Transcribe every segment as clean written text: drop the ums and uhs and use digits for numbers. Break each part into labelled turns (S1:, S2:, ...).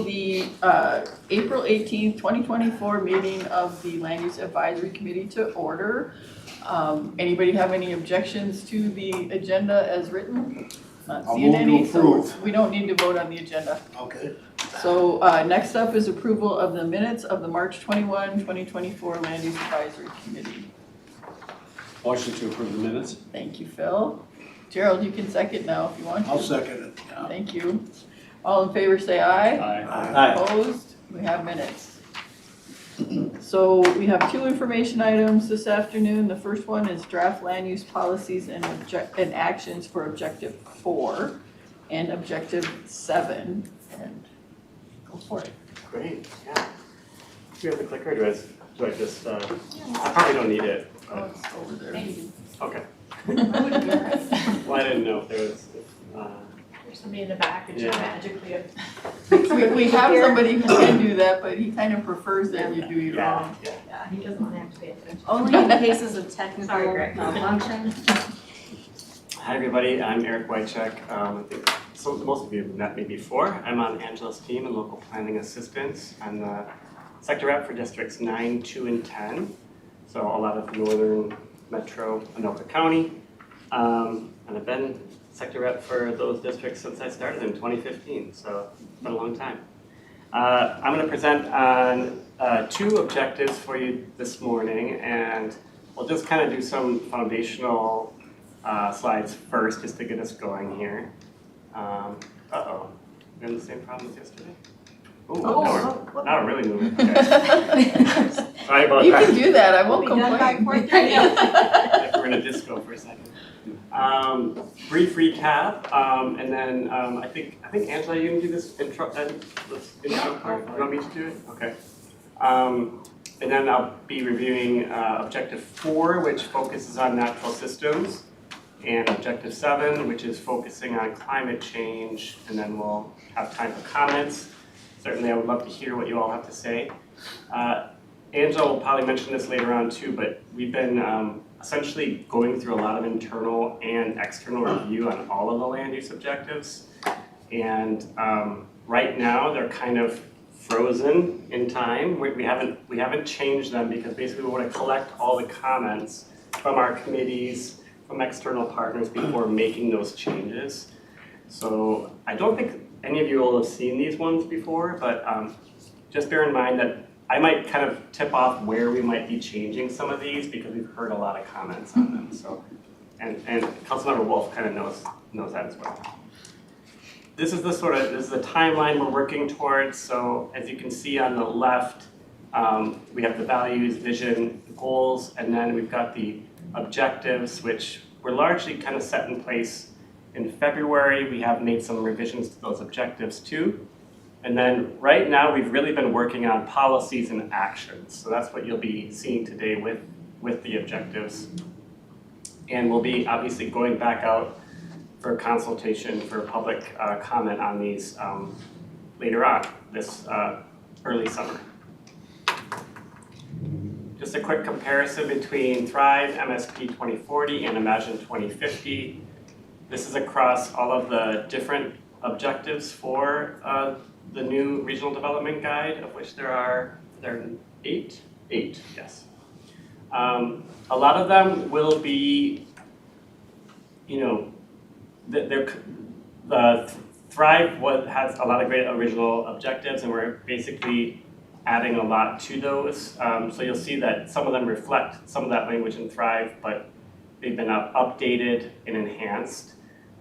S1: The April 18th, 2024 meeting of the Land Use Advisory Committee to order. Anybody have any objections to the agenda as written? Not seeing any, so we don't need to vote on the agenda.
S2: Okay.
S1: So next up is approval of the minutes of the March 21, 2024 Land Use Advisory Committee.
S3: Motion to approve the minutes.
S1: Thank you, Phil. Gerald, you can second now if you want to.
S2: I'll second it. Yeah.
S1: Thank you. All in favor say aye.
S3: Aye.
S1: Opposed? We have minutes. So we have two information items this afternoon. The first one is draft land use policies and actions for objective 4 and objective 7. And go for it.
S4: Great, yeah. Do you have the clicker? Do I just, I probably don't need it.
S1: Oh, it's over there.
S4: Okay.
S5: I wouldn't be right.
S4: Well, I didn't know if there was,
S5: There's somebody in the back and
S4: Yeah.
S5: just magically.
S1: We have somebody who can do that, but he kind of prefers that you do your
S4: yeah,
S1: own.
S4: yeah.
S5: Yeah, he doesn't want to have to pay attention.
S6: Only in cases of technical
S5: Sorry, Greg.
S6: malfunction.
S4: Hi, everybody. I'm Eric Wycheck. I think most of you have met me before. I'm on Angela's team in local planning assistance. I'm the sector rep for districts 9, 2, and 10. So a lot of northern Metro Anoka County. And I've been sector rep for those districts since I started in 2015, so it's been a long time. I'm going to present on 2 objectives for you this morning, and we'll just kind of do some foundational slides first just to get us going here. Uh-oh, we're in the same problem as yesterday? Ooh, now we're really moving. Okay. Sorry about
S1: You
S4: that.
S1: can do that, I won't
S5: We'll be done by
S1: complain.
S5: 4:30.
S4: Like we're in a disco for a second. Brief recap, and then I think Angela, you can do this intro part. You want me to do it? Okay. And then I'll be reviewing objective 4, which focuses on natural systems, and objective 7, which is focusing on climate change. And then we'll have time for comments. Certainly, I would love to hear what you all have to say. Angela will probably mention this later on too, but we've been essentially going through a lot of internal and external review on all of the land use objectives. And right now, they're kind of frozen in time. We haven't changed them because basically we want to collect all the comments from our committees, from external partners before making those changes. So I don't think any of you will have seen these ones before, but just bear in mind that I might kind of tip off where we might be changing some of these because we've heard a lot of comments on them. So, and Councilmember Wolf kind of knows that as well. This is the timeline we're working towards. So as you can see on the left, we have the values, vision, goals, and then we've got the objectives, which were largely kind of set in place in February. We have made some revisions to those objectives too. And then right now we've really been working on policies and actions. So that's what you'll be seeing today with the objectives. And we'll be obviously going back out for consultation for public comment on these later on this early summer. Just a quick comparison between Thrive, MSP 2040, and Imagine 2050. This is across all of the different objectives for the new regional development guide, of which there are 8, yes. A lot of them will be, the Thrive has a lot of great original objectives, and we're basically adding a lot to those. So you'll see that some of them reflect some of that language in Thrive, but they've been updated and enhanced.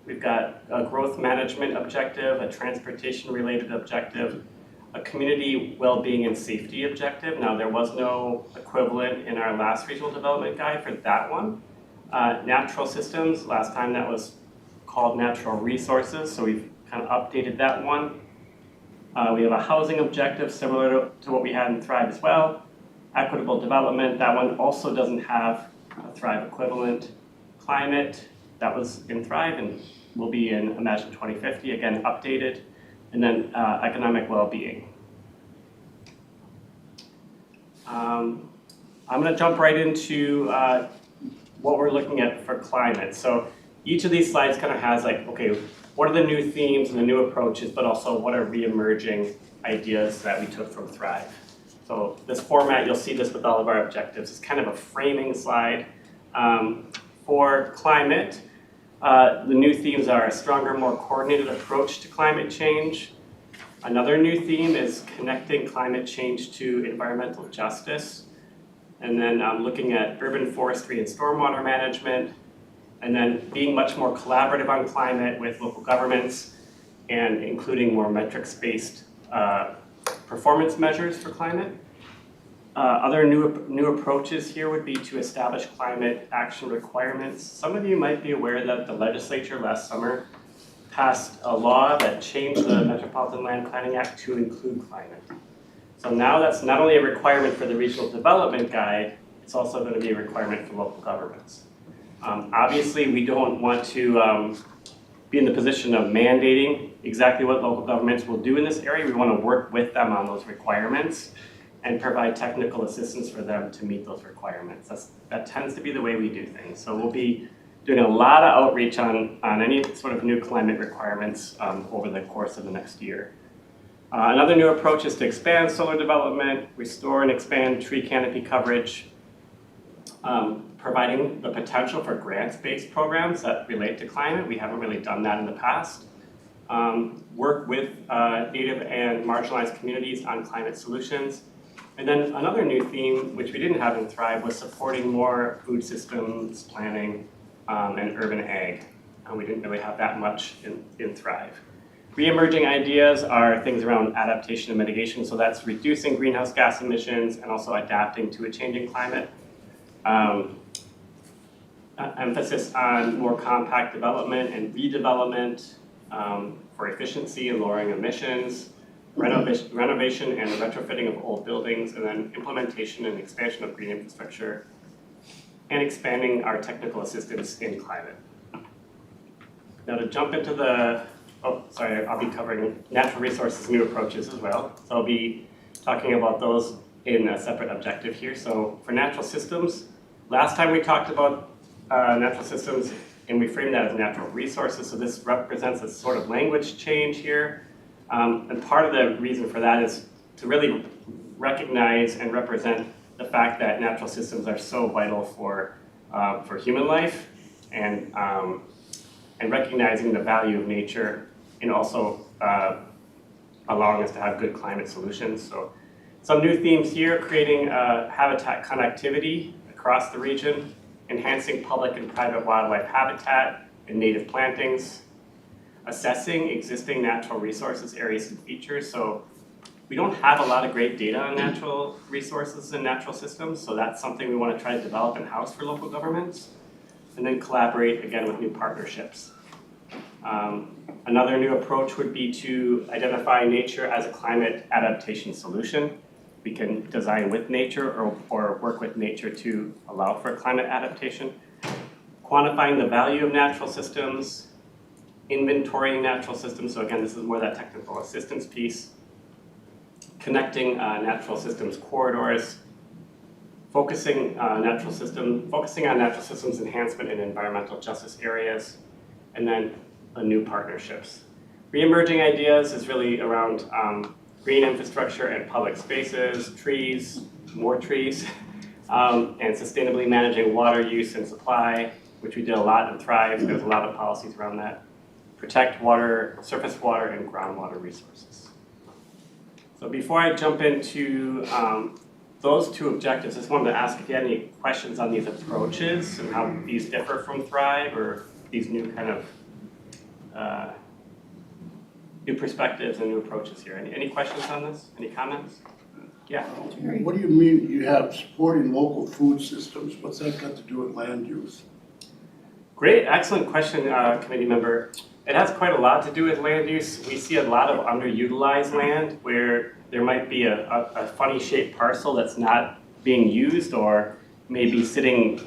S4: We've got a growth management objective, a transportation-related objective, a community well-being and safety objective. Now, there was no equivalent in our last regional development guide for that one. Natural systems, last time that was called natural resources, so we've kind of updated that one. We have a housing objective similar to what we had in Thrive as well. Equitable development, that one also doesn't have a Thrive equivalent. Climate, that was in Thrive and will be in Imagine 2050, again updated. And then economic well-being. I'm going to jump right into what we're looking at for climate. So each of these slides kind of has like, okay, what are the new themes and the new approaches, but also what are re-emerging ideas that we took from Thrive. So this format, you'll see this with all of our objectives, is kind of a framing slide. For climate, the new themes are a stronger, more coordinated approach to climate change. Another new theme is connecting climate change to environmental justice. And then looking at urban forestry and stormwater management. And then being much more collaborative on climate with local governments and including more metrics-based performance measures for climate. Other new approaches here would be to establish climate action requirements. Some of you might be aware that the legislature last summer passed a law that changed the Metropolitan Land Planning Act to include climate. So now that's not only a requirement for the Regional Development Guide, it's also going to be a requirement for local governments. Obviously, we don't want to be in the position of mandating exactly what local governments will do in this area. We want to work with them on those requirements and provide technical assistance for them to meet those requirements. That tends to be the way we do things. So we'll be doing a lot of outreach on any sort of new climate requirements over the course of the next year. Another new approach is to expand solar development, restore and expand tree canopy coverage, providing the potential for grants-based programs that relate to climate. We haven't really done that in the past. Work with Native and marginalized communities on climate solutions. And then another new theme, which we didn't have in Thrive, was supporting more food systems planning and urban ag. We didn't really have that much in Thrive. Re-emerging ideas are things around adaptation and mitigation, so that's reducing greenhouse gas emissions and also adapting to a changing climate. Emphasis on more compact development and redevelopment for efficiency and lowering emissions, renovation and retrofitting of old buildings, and then implementation and expansion of green infrastructure, and expanding our technical assistance in climate. Now to jump into I'll be covering natural resources new approaches as well. So I'll be talking about those in a separate objective here. So for natural systems, last time we talked about natural systems and we framed that as natural resources. So this represents a sort of language change here. And part of the reason for that is to really recognize and represent the fact that natural systems are so vital for human life and recognizing the value of nature and also allowing us to have good climate solutions. So some new themes here, creating habitat connectivity across the region, enhancing public and private wildlife habitat and native plantings, assessing existing natural resources, areas, and features. So we don't have a lot of great data on natural resources and natural systems, so that's something we want to try to develop in-house for local governments, and then collaborate again with new partnerships. Another new approach would be to identify nature as a climate adaptation solution. We can design with nature or work with nature to allow for climate adaptation. Quantifying the value of natural systems, inventorying natural systems, so again, this is more that technical assistance piece. Connecting natural systems corridors, focusing on natural systems enhancement in environmental justice areas, and then new partnerships. Re-emerging ideas is really around green infrastructure and public spaces, trees, more trees, and sustainably managing water use and supply, which we did a lot in Thrive. There's a lot of policies around that. Protect water, surface water, and groundwater resources. So before I jump into those two objectives, I just wanted to ask if you had any questions on these approaches and how these differ from Thrive or these new kind of new perspectives and new approaches here. Any questions on this? Any comments? Yeah.
S2: What do you mean you have supporting local food systems? What's that got to do with land use?
S4: Great, excellent question, committee member. It has quite a lot to do with land use. We see a lot of underutilized land where there might be a funny shaped parcel that's not being used or maybe sitting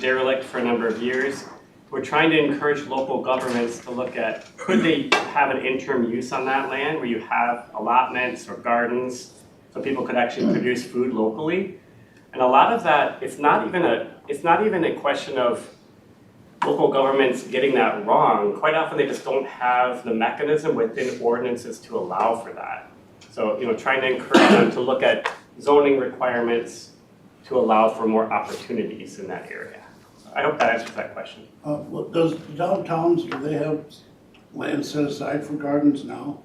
S4: derelict for a number of years. We're trying to encourage local governments to look at, could they have an interim use on that land where you have allotments or gardens so people could actually produce food locally? And a lot of that, it's not even a question of local governments getting that wrong. Quite often they just don't have the mechanism within ordinances to allow for that. So, trying to encourage them to look at zoning requirements to allow for more opportunities in that area. I hope that answers that question.
S2: Does downtowns, do they have land set aside for gardens now?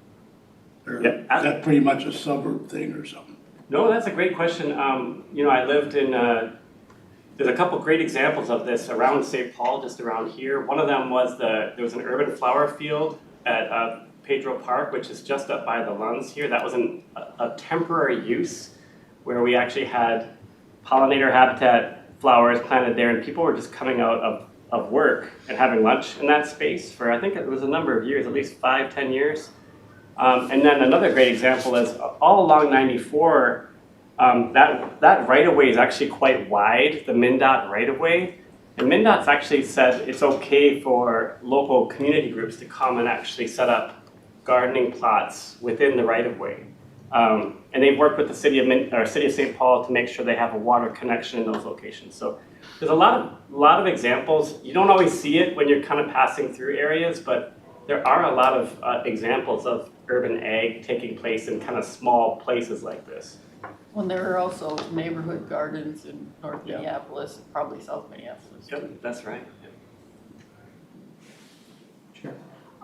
S2: Or
S4: Yeah.
S2: is that pretty much a suburb thing or something?
S4: No, that's a great question. I lived in, there's a couple great examples of this around St. Paul, just around here. One of them was there was an urban flower field at Pedro Park, which is just up by the Lunds here. That was a temporary use where we actually had pollinator habitat flowers planted there, and people were just coming out of work and having lunch in that space for, I think it was a number of years, at least 5-10 years. And then another great example is all along 94, that right-of-way is actually quite wide, the MnDOT right-of-way. And MnDOT's actually said it's okay for local community groups to come and actually set up gardening plots within the right-of-way. And they've worked with the city of St. Paul to make sure they have a water connection in those locations. So there's a lot of examples. You don't always see it when you're kind of passing through areas, but there are a lot of examples of urban ag taking place in kind of small places like this.
S1: When there are also neighborhood gardens in North Minneapolis, probably South Minneapolis.
S4: Yep, that's right.
S7: Sure.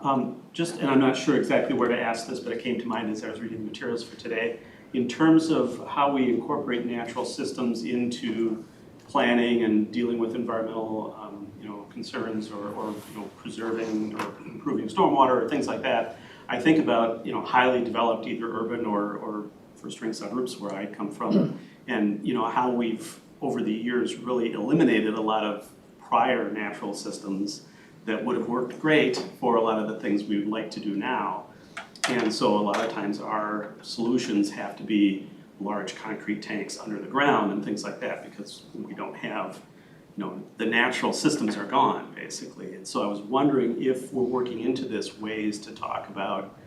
S7: And I'm not sure exactly where to ask this, but it came to mind as I was reading the materials for today. In terms of how we incorporate natural systems into planning and dealing with environmental concerns or preserving or improving stormwater or things like that, I think about highly developed either urban or first-ring suburbs where I come from, and how we've over the years really eliminated a lot of prior natural systems that would have worked great for a lot of the things we would like to do now. And so a lot of times our solutions have to be large concrete tanks under the ground and things like that because we don't have, the natural systems are gone basically. And so I was wondering if we're working into this ways to talk about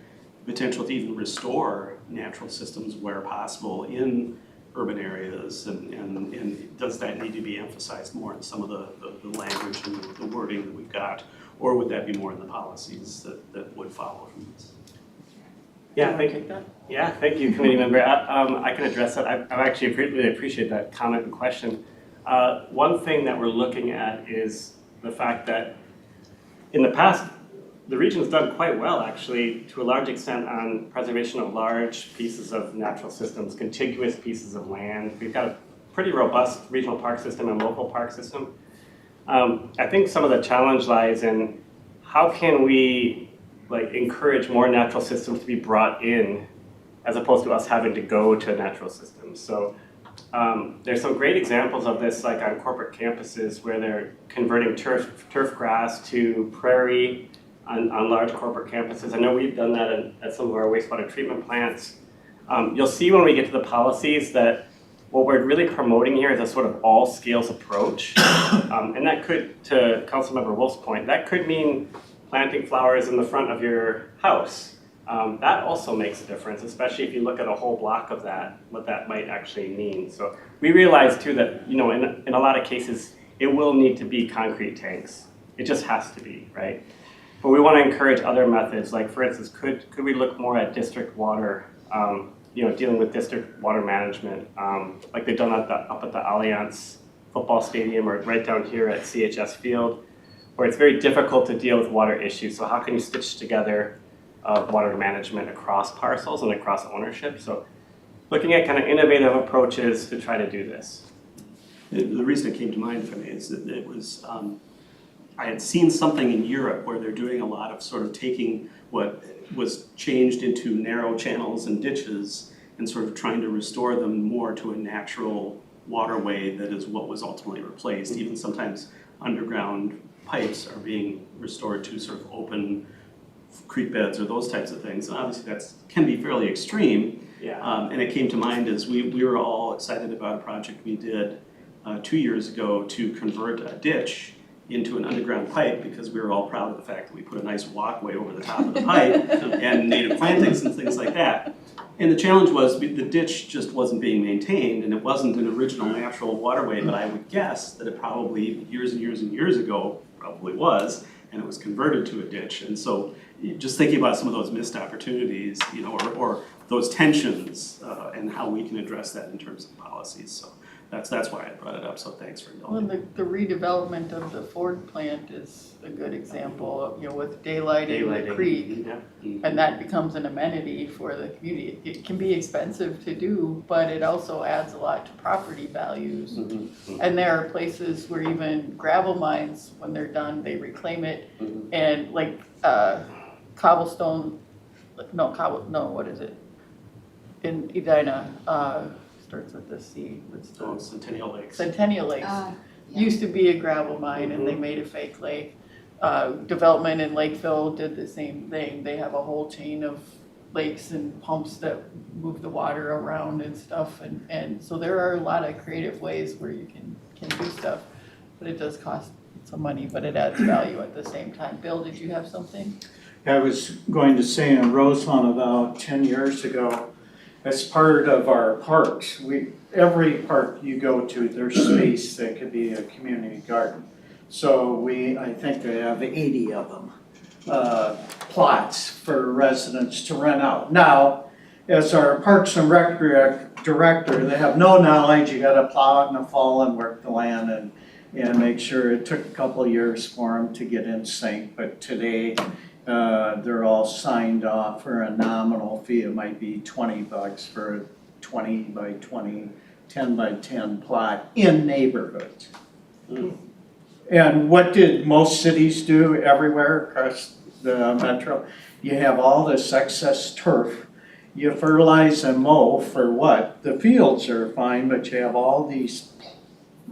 S7: potential to even restore natural systems where possible in urban areas, and does that need to be emphasized more in some of the language and the wording that we've got, or would that be more in the policies that would follow from this?
S4: Yeah, thank you, committee member. I can address that. I actually really appreciate that comment and question. One thing that we're looking at is the fact that in the past, the region's done quite well, actually, to a large extent on preservation of large pieces of natural systems, contiguous pieces of land. We've got a pretty robust regional park system and local park system. I think some of the challenge lies in how can we encourage more natural systems to be brought in as opposed to us having to go to natural systems. So there's some great examples of this, like on corporate campuses where they're converting turf grass to prairie on large corporate campuses. I know we've done that at some of our wastewater treatment plants. You'll see when we get to the policies that what we're really promoting here is a sort of all scales approach. And that could, to Councilmember Wolf's point, that could mean planting flowers in the front of your house. That also makes a difference, especially if you look at a whole block of that, what that might actually mean. So we realize too that, in a lot of cases, it will need to be concrete tanks. It just has to be, right? But we want to encourage other methods, like for instance, could we look more at district water, dealing with district water management, like they've done up at the Allianz football stadium or right down here at CHS Field, where it's very difficult to deal with water issues. So how can you stitch together water management across parcels and across ownership? So looking at kind of innovative approaches to try to do this.
S7: The reason it came to mind for me is that it was, I had seen something in Europe where they're doing a lot of sort of taking what was changed into narrow channels and ditches and sort of trying to restore them more to a natural waterway that is what was ultimately replaced. Even sometimes underground pipes are being restored to sort of open creek beds or those types of things. And obviously that can be fairly extreme.
S4: Yeah.
S7: And it came to mind as we were all excited about a project we did 2 years ago to convert a ditch into an underground pipe because we were all proud of the fact that we put a nice walkway over the top of the pipe and native plantings and things like that. And the challenge was the ditch just wasn't being maintained and it wasn't an original natural waterway, but I would guess that it probably years and years and years ago probably was, and it was converted to a ditch. And so just thinking about some of those missed opportunities, you know, or those tensions, and how we can address that in terms of policies. So that's why I brought it up, so thanks for
S1: Well,
S7: indulging.
S1: the redevelopment of the Ford plant is a good example of, you know, with daylighting the creek.
S4: Yeah.
S1: And that becomes an amenity for the community. It can be expensive to do, but it also adds a lot to property values. And there are places where even gravel mines, when they're done, they reclaim it. And like cobblestone, what is it? In Edina, starts with the C, what's
S7: Oh,
S1: the,
S7: Centennial Lakes.
S1: Centennial Lakes. Used to be a gravel mine and they made a fake lake. Development in Lakeville did the same thing. They have a whole chain of lakes and pumps that move the water around and stuff. And so there are a lot of creative ways where you can do stuff. But it does cost some money, but it adds value at the same time. Bill, did you have something?
S8: I was going to say in Rosemont about 10 years ago, as part of our parks, every park you go to, there's space that could be a community garden. So I think they have 80 of them, plots for residents to rent out. Now, as our Parks and Rec director, they have no knowledge. You gotta plow out in the fall and work the land and make sure. It took a couple of years for them to get in sync, but today, they're all signed off for a nominal fee. It might be $20 for a 20 by 20, 10 by 10 plot in neighborhoods. And what did most cities do everywhere across the metro? You have all this excess turf. You fertilize and mow for what? The fields are fine, but you have all these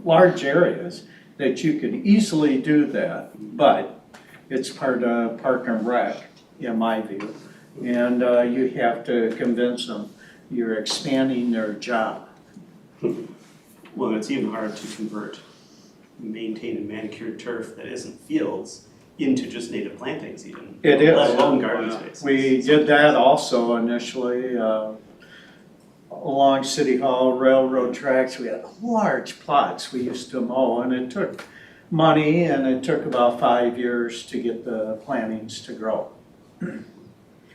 S8: large areas that you could easily do that, but it's part of Park and Rec, in my view. And you have to convince them you're expanding their job.
S7: Well, it's even hard to convert maintained and manicured turf that isn't fields into just native plantings even.
S8: It is.
S7: Let alone garden spaces.
S8: We did that also initially, along City Hall, railroad tracks. We had large plots we used to mow, and it took money, and it took about 5 years to get the plantings to grow.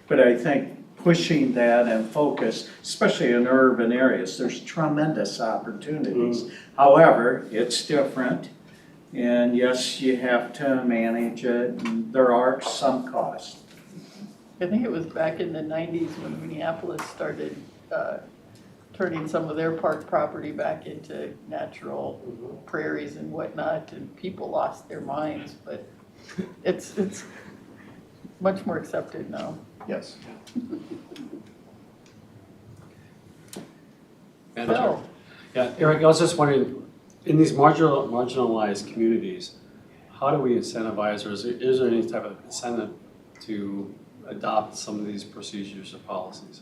S8: But I think pushing that and focus, especially in urban areas, there's tremendous opportunities. However, it's different, and yes, you have to manage it, and there are some costs.
S1: I think it was back in the 90s when Minneapolis started turning some of their park property back into natural prairies and whatnot, and people lost their minds, but it's much more accepted now.
S8: Yes.
S1: Bill?
S3: Yeah, Eric, I was just wondering, in these marginalized communities, how do we incentivize, or is there any type of incentive to adopt some of these procedures or policies?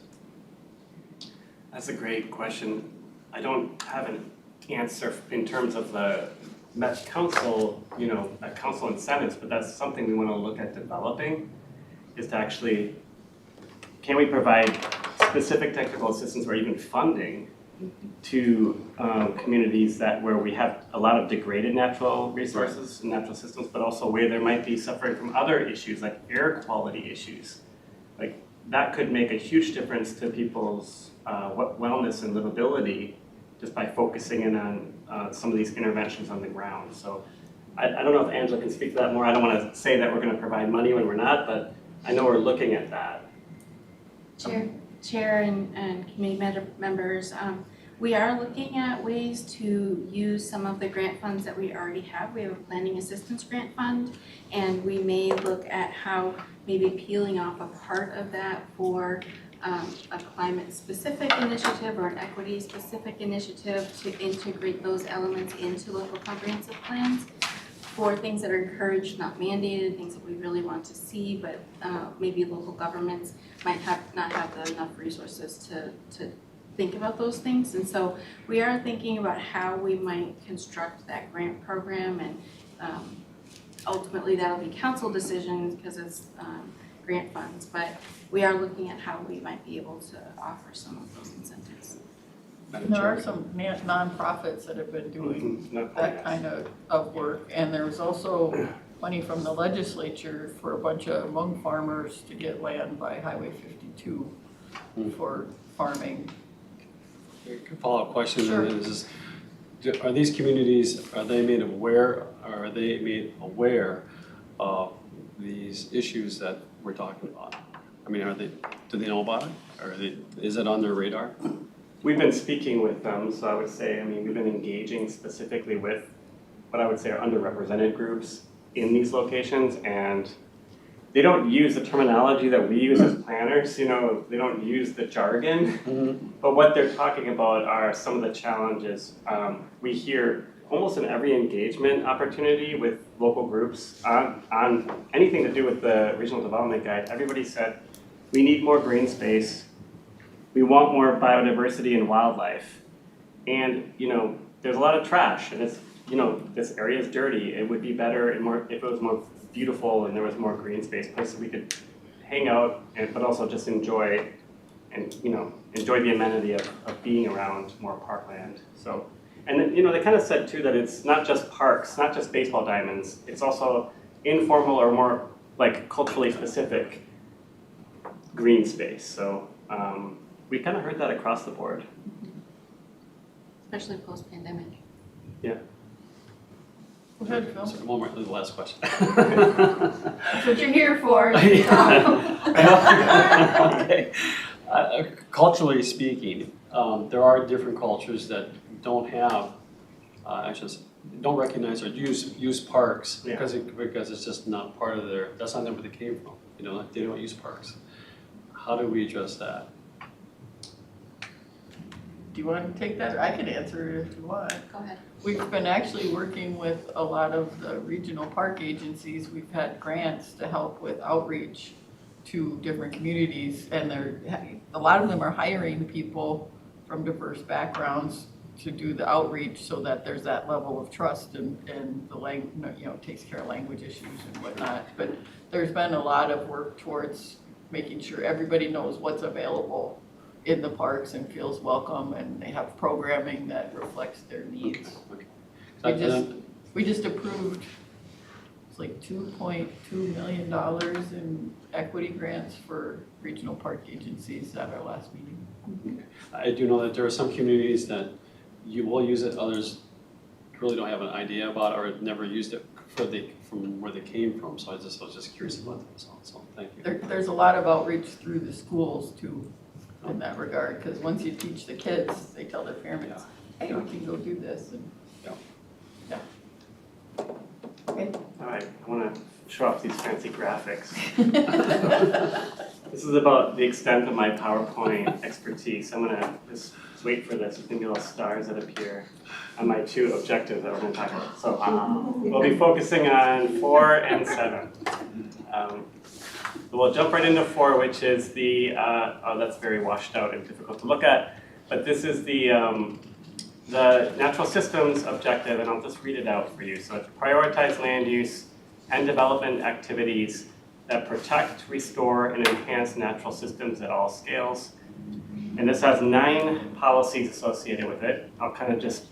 S4: That's a great question. I don't have an answer in terms of the Met Council, council incentives, but that's something we want to look at developing, is to actually, can we provide specific technical assistance or even funding to communities where we have a lot of degraded natural resources and natural systems, but also where there might be suffering from other issues like air quality issues. Like that could make a huge difference to people's wellness and livability just by focusing in on some of these interventions on the ground. So I don't know if Angela can speak to that more. I don't want to say that we're going to provide money when we're not, but I know we're looking at that.
S6: Chair and committee members, we are looking at ways to use some of the grant funds that we already have. We have a planning assistance grant fund, and we may look at how maybe peeling off a part of that for a climate-specific initiative or an equity-specific initiative to integrate those elements into local comprehensive plans for things that are encouraged, not mandated, things that we really want to see, but maybe local governments might not have enough resources to think about those things. And so we are thinking about how we might construct that grant program, and ultimately that'll be council decisions because it's grant funds, but we are looking at how we might be able to offer some of those incentives.
S1: There are some nonprofits that have been doing that kind of work, and there's also money from the legislature for a bunch of Hmong farmers to get land by Highway 52 for farming.
S3: Follow-up question
S1: Sure.
S3: then is, are these communities, are they made aware of these issues that we're talking about? I mean, do they know about it? Is it on their radar?
S4: We've been speaking with them, so I would say, we've been engaging specifically with what I would say are underrepresented groups in these locations, and they don't use the terminology that we use as planners, they don't use the jargon, but what they're talking about are some of the challenges. We hear almost in every engagement opportunity with local groups on anything to do with the Regional Development Guide, everybody said, we need more green space, we want more biodiversity and wildlife, and there's a lot of trash, and it's this area is dirty. It would be better and more if it was more beautiful and there was more green space, places we could hang out but also just enjoy the amenity of being around more parkland. So, and then, they kind of said too that it's not just parks, not just baseball diamonds. It's also informal or more like culturally specific green space. So we kind of heard that across the board.
S6: Especially post-pandemic.
S1: Go ahead, Phil.
S3: So, one more, the last question.
S5: That's what you're here for.
S3: Okay. Culturally speaking, there are different cultures that don't have, don't recognize or use parks because it's just not part of that's not where they came from. They don't use parks. How do we address that?
S1: Do you want to take that? I can answer it if you want.
S6: Go ahead.
S1: We've been actually working with a lot of the regional park agencies. We've had grants to help with outreach to different communities, and a lot of them are hiring people from diverse backgrounds to do the outreach so that there's that level of trust and the takes care of language issues and whatnot. But there's been a lot of work towards making sure everybody knows what's available in the parks and feels welcome, and they have programming that reflects their needs.
S3: Okay.
S1: We just approved, it's like $2.2 million in equity grants for regional park agencies at our last meeting.
S3: I do know that there are some communities that you will use it, others really don't have an idea about it or have never used it from where they came from. So I was just curious about that. So thank you.
S1: There's a lot of outreach through the schools too in that regard, because once you teach the kids, they tell their parents, hey, we can go do this. And Okay.
S4: All right, I want to show off these fancy graphics. This is about the extent of my PowerPoint expertise. I'm going to just wait for this. There's going to be little stars that appear on my two objectives that we're going to talk about. So we'll be focusing on 4 and 7. We'll jump right into 4, which is the, that's very washed out and difficult to look at, but this is the natural systems objective, and I'll just read it out for you. So it's prioritize land use and development activities that protect, restore, and enhance natural systems at all scales. And this has 9 policies associated with it. I'll kind of just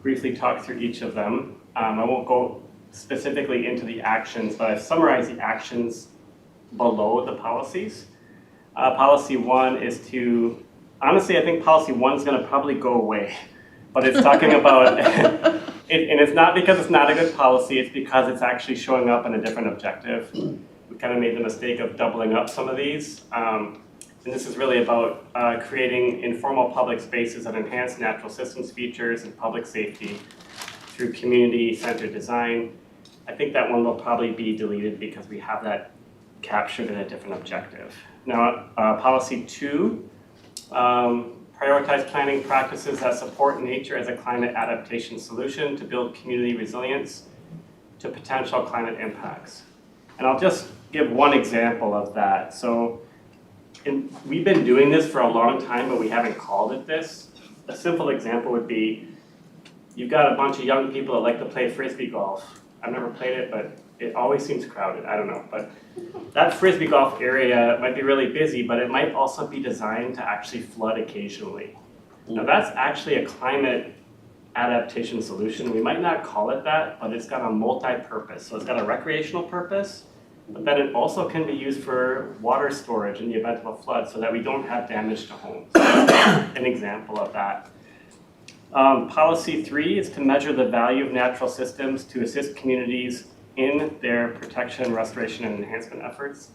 S4: briefly talk through each of them. I won't go specifically into the actions, but I've summarized the actions below the policies. Policy 1 is to, honestly, I think policy 1 is going to probably go away, but it's talking about, and it's not because it's not a good policy, it's because it's actually showing up in a different objective. We kind of made the mistake of doubling up some of these. And this is really about creating informal public spaces that enhance natural systems features and public safety through community-centered design. I think that one will probably be deleted because we have that captured in a different objective. Now, policy 2, prioritize planning practices that support nature as a climate adaptation solution to build community resilience to potential climate impacts. And I'll just give one example of that. So we've been doing this for a long time, but we haven't called it this. A simple example would be, you've got a bunch of young people that like to play Frisbee golf. I've never played it, but it always seems crowded, I don't know. But that Frisbee golf area might be really busy, but it might also be designed to actually flood occasionally. Now that's actually a climate adaptation solution. We might not call it that, but it's got a multi-purpose. So it's got a recreational purpose, but then it also can be used for water storage in the event of a flood so that we don't have damage to homes. So that's an example of that. Policy 3 is to measure the value of natural systems to assist communities in their protection, restoration, and enhancement efforts.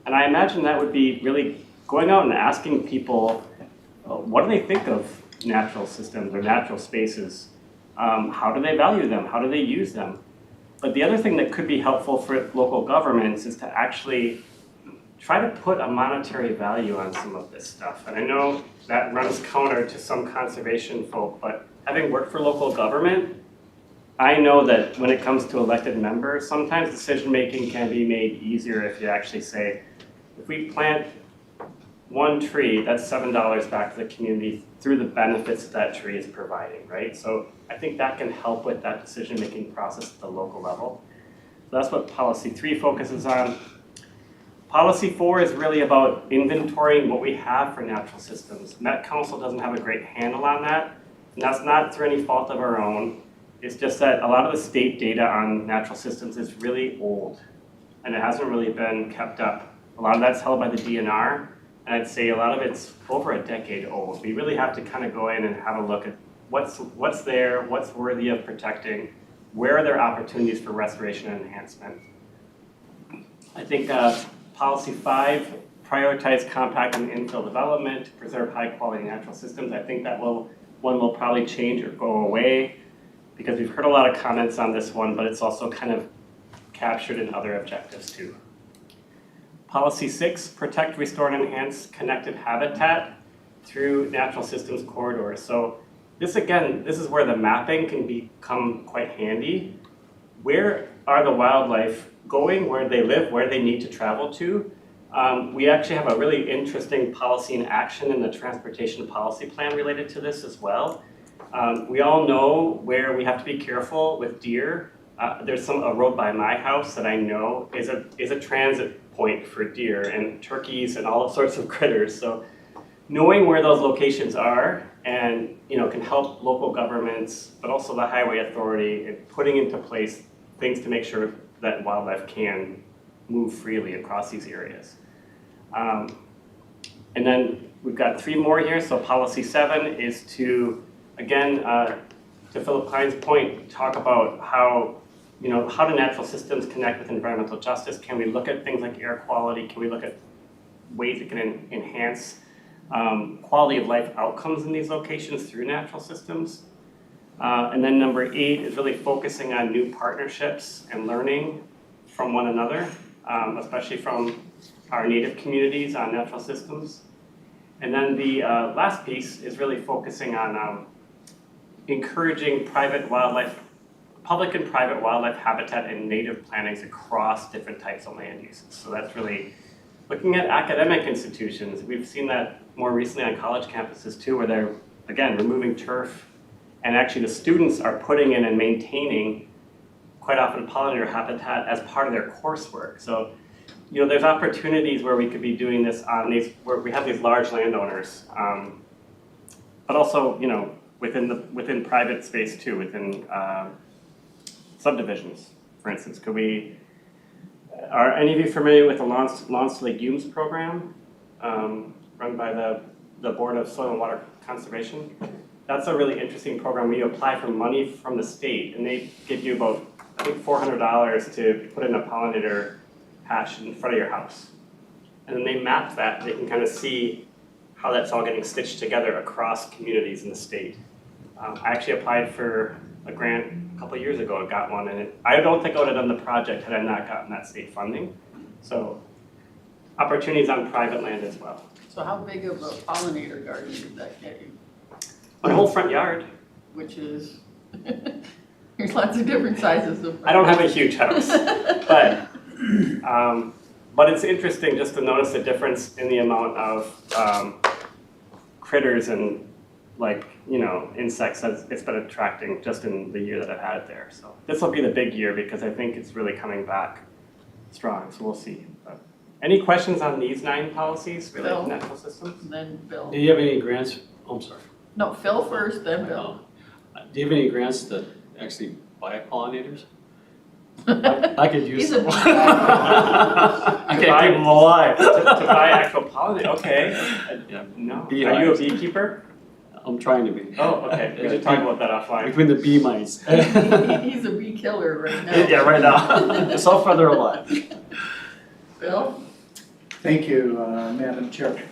S4: And I imagine that would be really going out and asking people, what do they think of natural systems or natural spaces? How do they value them? How do they use them? But the other thing that could be helpful for local governments is to actually try to put a monetary value on some of this stuff. And I know that runs counter to some conservation folk, but having worked for local government, I know that when it comes to elected members, sometimes decision-making can be made easier if you actually say, if we plant one tree, that's $7 back to the community through the benefits that tree is providing, right? So I think that can help with that decision-making process at the local level. So that's what Policy 3 focuses on. Policy 4 is really about inventorying what we have for natural systems. Met Council doesn't have a great handle on that, and that's not through any fault of our own. It's just that a lot of the state data on natural systems is really old, and it hasn't really been kept up. A lot of that's held by the DNR, and I'd say a lot of it's over a decade old. We really have to kind of go in and have a look at what's there, what's worthy of protecting, where are there opportunities for restoration and enhancement. I think Policy 5, prioritize compact and infill development to preserve high quality natural systems. I think that one will probably change or go away because we've heard a lot of comments on this one, but it's also kind of captured in other objectives too. Policy 6, protect, restore, and enhance connected habitat through natural systems corridors. So this again, this is where the mapping can become quite handy. Where are the wildlife going, where they live, where they need to travel to? We actually have a really interesting policy in action in the transportation policy plan related to this as well. We all know where we have to be careful with deer. There's a road by my house that I know is a transit point for deer and turkeys and all sorts of critters. So knowing where those locations are and can help local governments, but also the highway authority in putting into place things to make sure that wildlife can move freely across these areas. And then we've got 3 more here. So Policy 7 is to, again, to Philip Klein's point, talk about how how do natural systems connect with environmental justice? Can we look at things like air quality? Can we look at ways that can enhance quality of life outcomes in these locations through natural systems? And then number 8 is really focusing on new partnerships and learning from one another, especially from our native communities on natural systems. And then the last piece is really focusing on encouraging public and private wildlife habitat and native plantings across different types of land uses. So that's really looking at academic institutions. We've seen that more recently on college campuses too, where they're, again, removing turf. And actually the students are putting in and maintaining quite often pollinator habitat as part of their coursework. So, there's opportunities where we could be doing this on where we have these large landowners, but also, within private space too, within subdivisions, for instance. Are any of you familiar with the Lawns to Legumes program run by the Board of Soil and Water Conservation? That's a really interesting program where you apply for money from the state, and they give you about, I think, $400 to put in a pollinator patch in front of your house. And then they map that, they can kind of see how that's all getting stitched together across communities in the state. I actually applied for a grant a couple of years ago and got one, and I don't think I would have done the project had I not gotten that state funding. So opportunities on private land as well.
S1: So how big of a pollinator garden did that get you?
S4: My whole front yard.
S1: Which is, there's lots of different sizes of.
S4: I don't have a huge house, but it's interesting just to notice the difference in the amount of critters and insects that it's been attracting just in the year that I've had it there. So this will be the big year because I think it's really coming back strong. So we'll see. But any questions on these 9 policies related to natural systems?
S1: Then Bill.
S3: Do you have any grants? Oh, I'm sorry.
S1: No, Phil first, then Bill.
S3: Do you have any grants to actually buy pollinators? I could use
S1: He's a
S3: some.
S1: bee guy.
S3: I can't keep them alive.
S4: To buy actual pollen, okay.
S3: Yeah.
S4: No,
S3: Bee
S4: are you a
S3: hives.
S4: beekeeper?
S3: I'm trying to be.
S4: Oh, okay, we should talk about that offline.
S3: Between the bee mites.
S1: He's a bee killer right now.
S3: Yeah, right now. So far they're alive.
S1: Bill?
S8: Thank you, Madam Chair.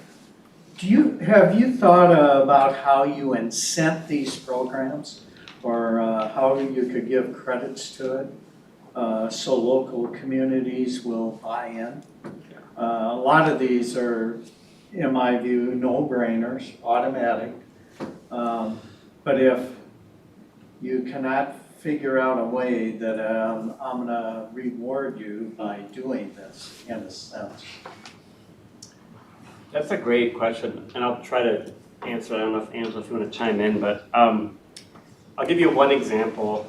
S8: Have you thought about how you incent these programs? Or how you could give credits to it, so local communities will buy in? A lot of these are, in my view, no-brainers, automatic. But if you cannot figure out a way that I'm gonna reward you by doing this, in a sense.
S4: That's a great question, and I'll try to answer. I don't know if Angela, if you want to chime in, but I'll give you one example.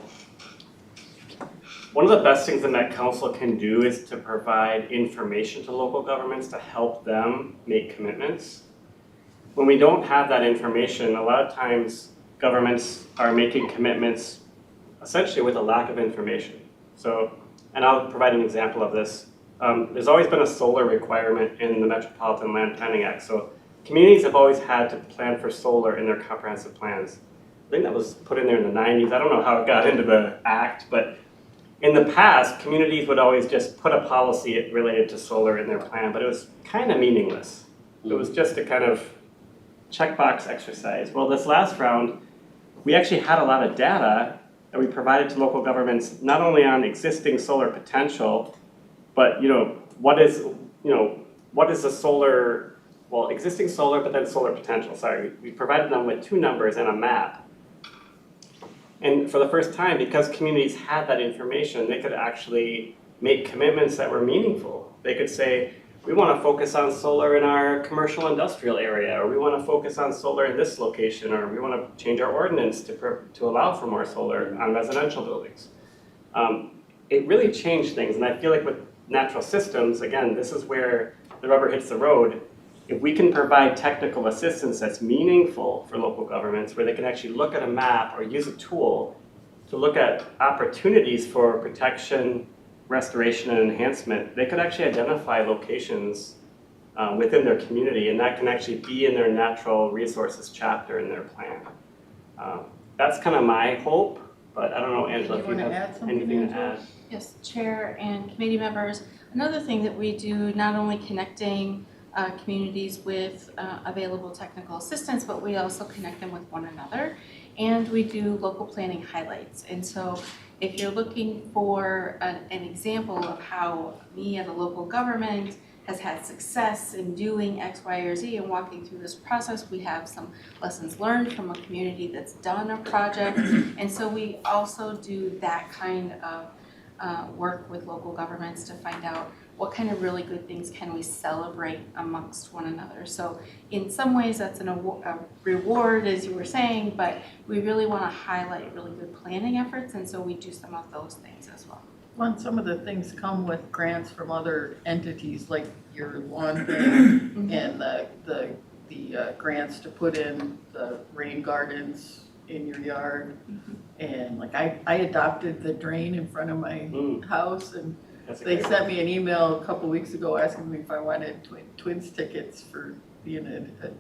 S4: One of the best things the Met Council can do is to provide information to local governments to help them make commitments. When we don't have that information, a lot of times governments are making commitments essentially with a lack of information. So, and I'll provide an example of this. There's always been a solar requirement in the Metropolitan Land Planning Act. So communities have always had to plan for solar in their comprehensive plans. I think that was put in there in the 90s. I don't know how it got into the act, but in the past, communities would always just put a policy related to solar in their plan, but it was kind of meaningless. It was just a kind of checkbox exercise. Well, this last round, we actually had a lot of data that we provided to local governments, not only on existing solar potential, but what is the solar, well, existing solar, but then solar potential. Sorry, we provided them with 2 numbers and a map. And for the first time, because communities had that information, they could actually make commitments that were meaningful. They could say, we want to focus on solar in our commercial industrial area, or we want to focus on solar in this location, or we want to change our ordinance to allow for more solar on residential buildings. It really changed things, and I feel like with natural systems, again, this is where the rubber hits the road. If we can provide technical assistance that's meaningful for local governments, where they can actually look at a map or use a tool to look at opportunities for protection, restoration, and enhancement, they could actually identify locations within their community, and that can actually be in their natural resources chapter in their plan. That's kind of my hope, but I don't know, Angela, if you have anything to add.
S6: Yes, Chair and committee members. Another thing that we do, not only connecting communities with available technical assistance, but we also connect them with one another. And we do local planning highlights. And so if you're looking for an example of how me as a local government has had success in doing X, Y, or Z and walking through this process, we have some lessons learned from a community that's done a project. And so we also do that kind of work with local governments to find out what kind of really good things can we celebrate amongst one another. So in some ways that's a reward, as you were saying, but we really want to highlight really good planning efforts, and so we do some of those things as well.
S1: Well, some of the things come with grants from other entities, like your lawn thing and the grants to put in the rain gardens in your yard. And like I adopted the drain in front of my house, and they sent me an email a couple weeks ago asking me if I wanted Twins tickets for being an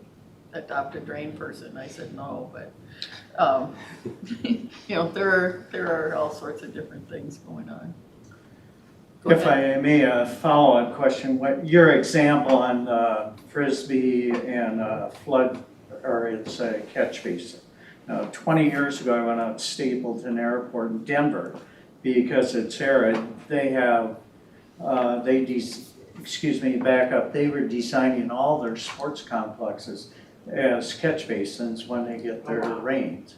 S1: adopted drain person. I said no, but there are all sorts of different things going on.
S8: If I may, a follow-up question, what your example on Frisbee and flood, or it's a catch basin. 20 years ago, I went out to Stapleton Airport in Denver because it's arid. They have, they were designing all their sports complexes as catch basins when they get their rains.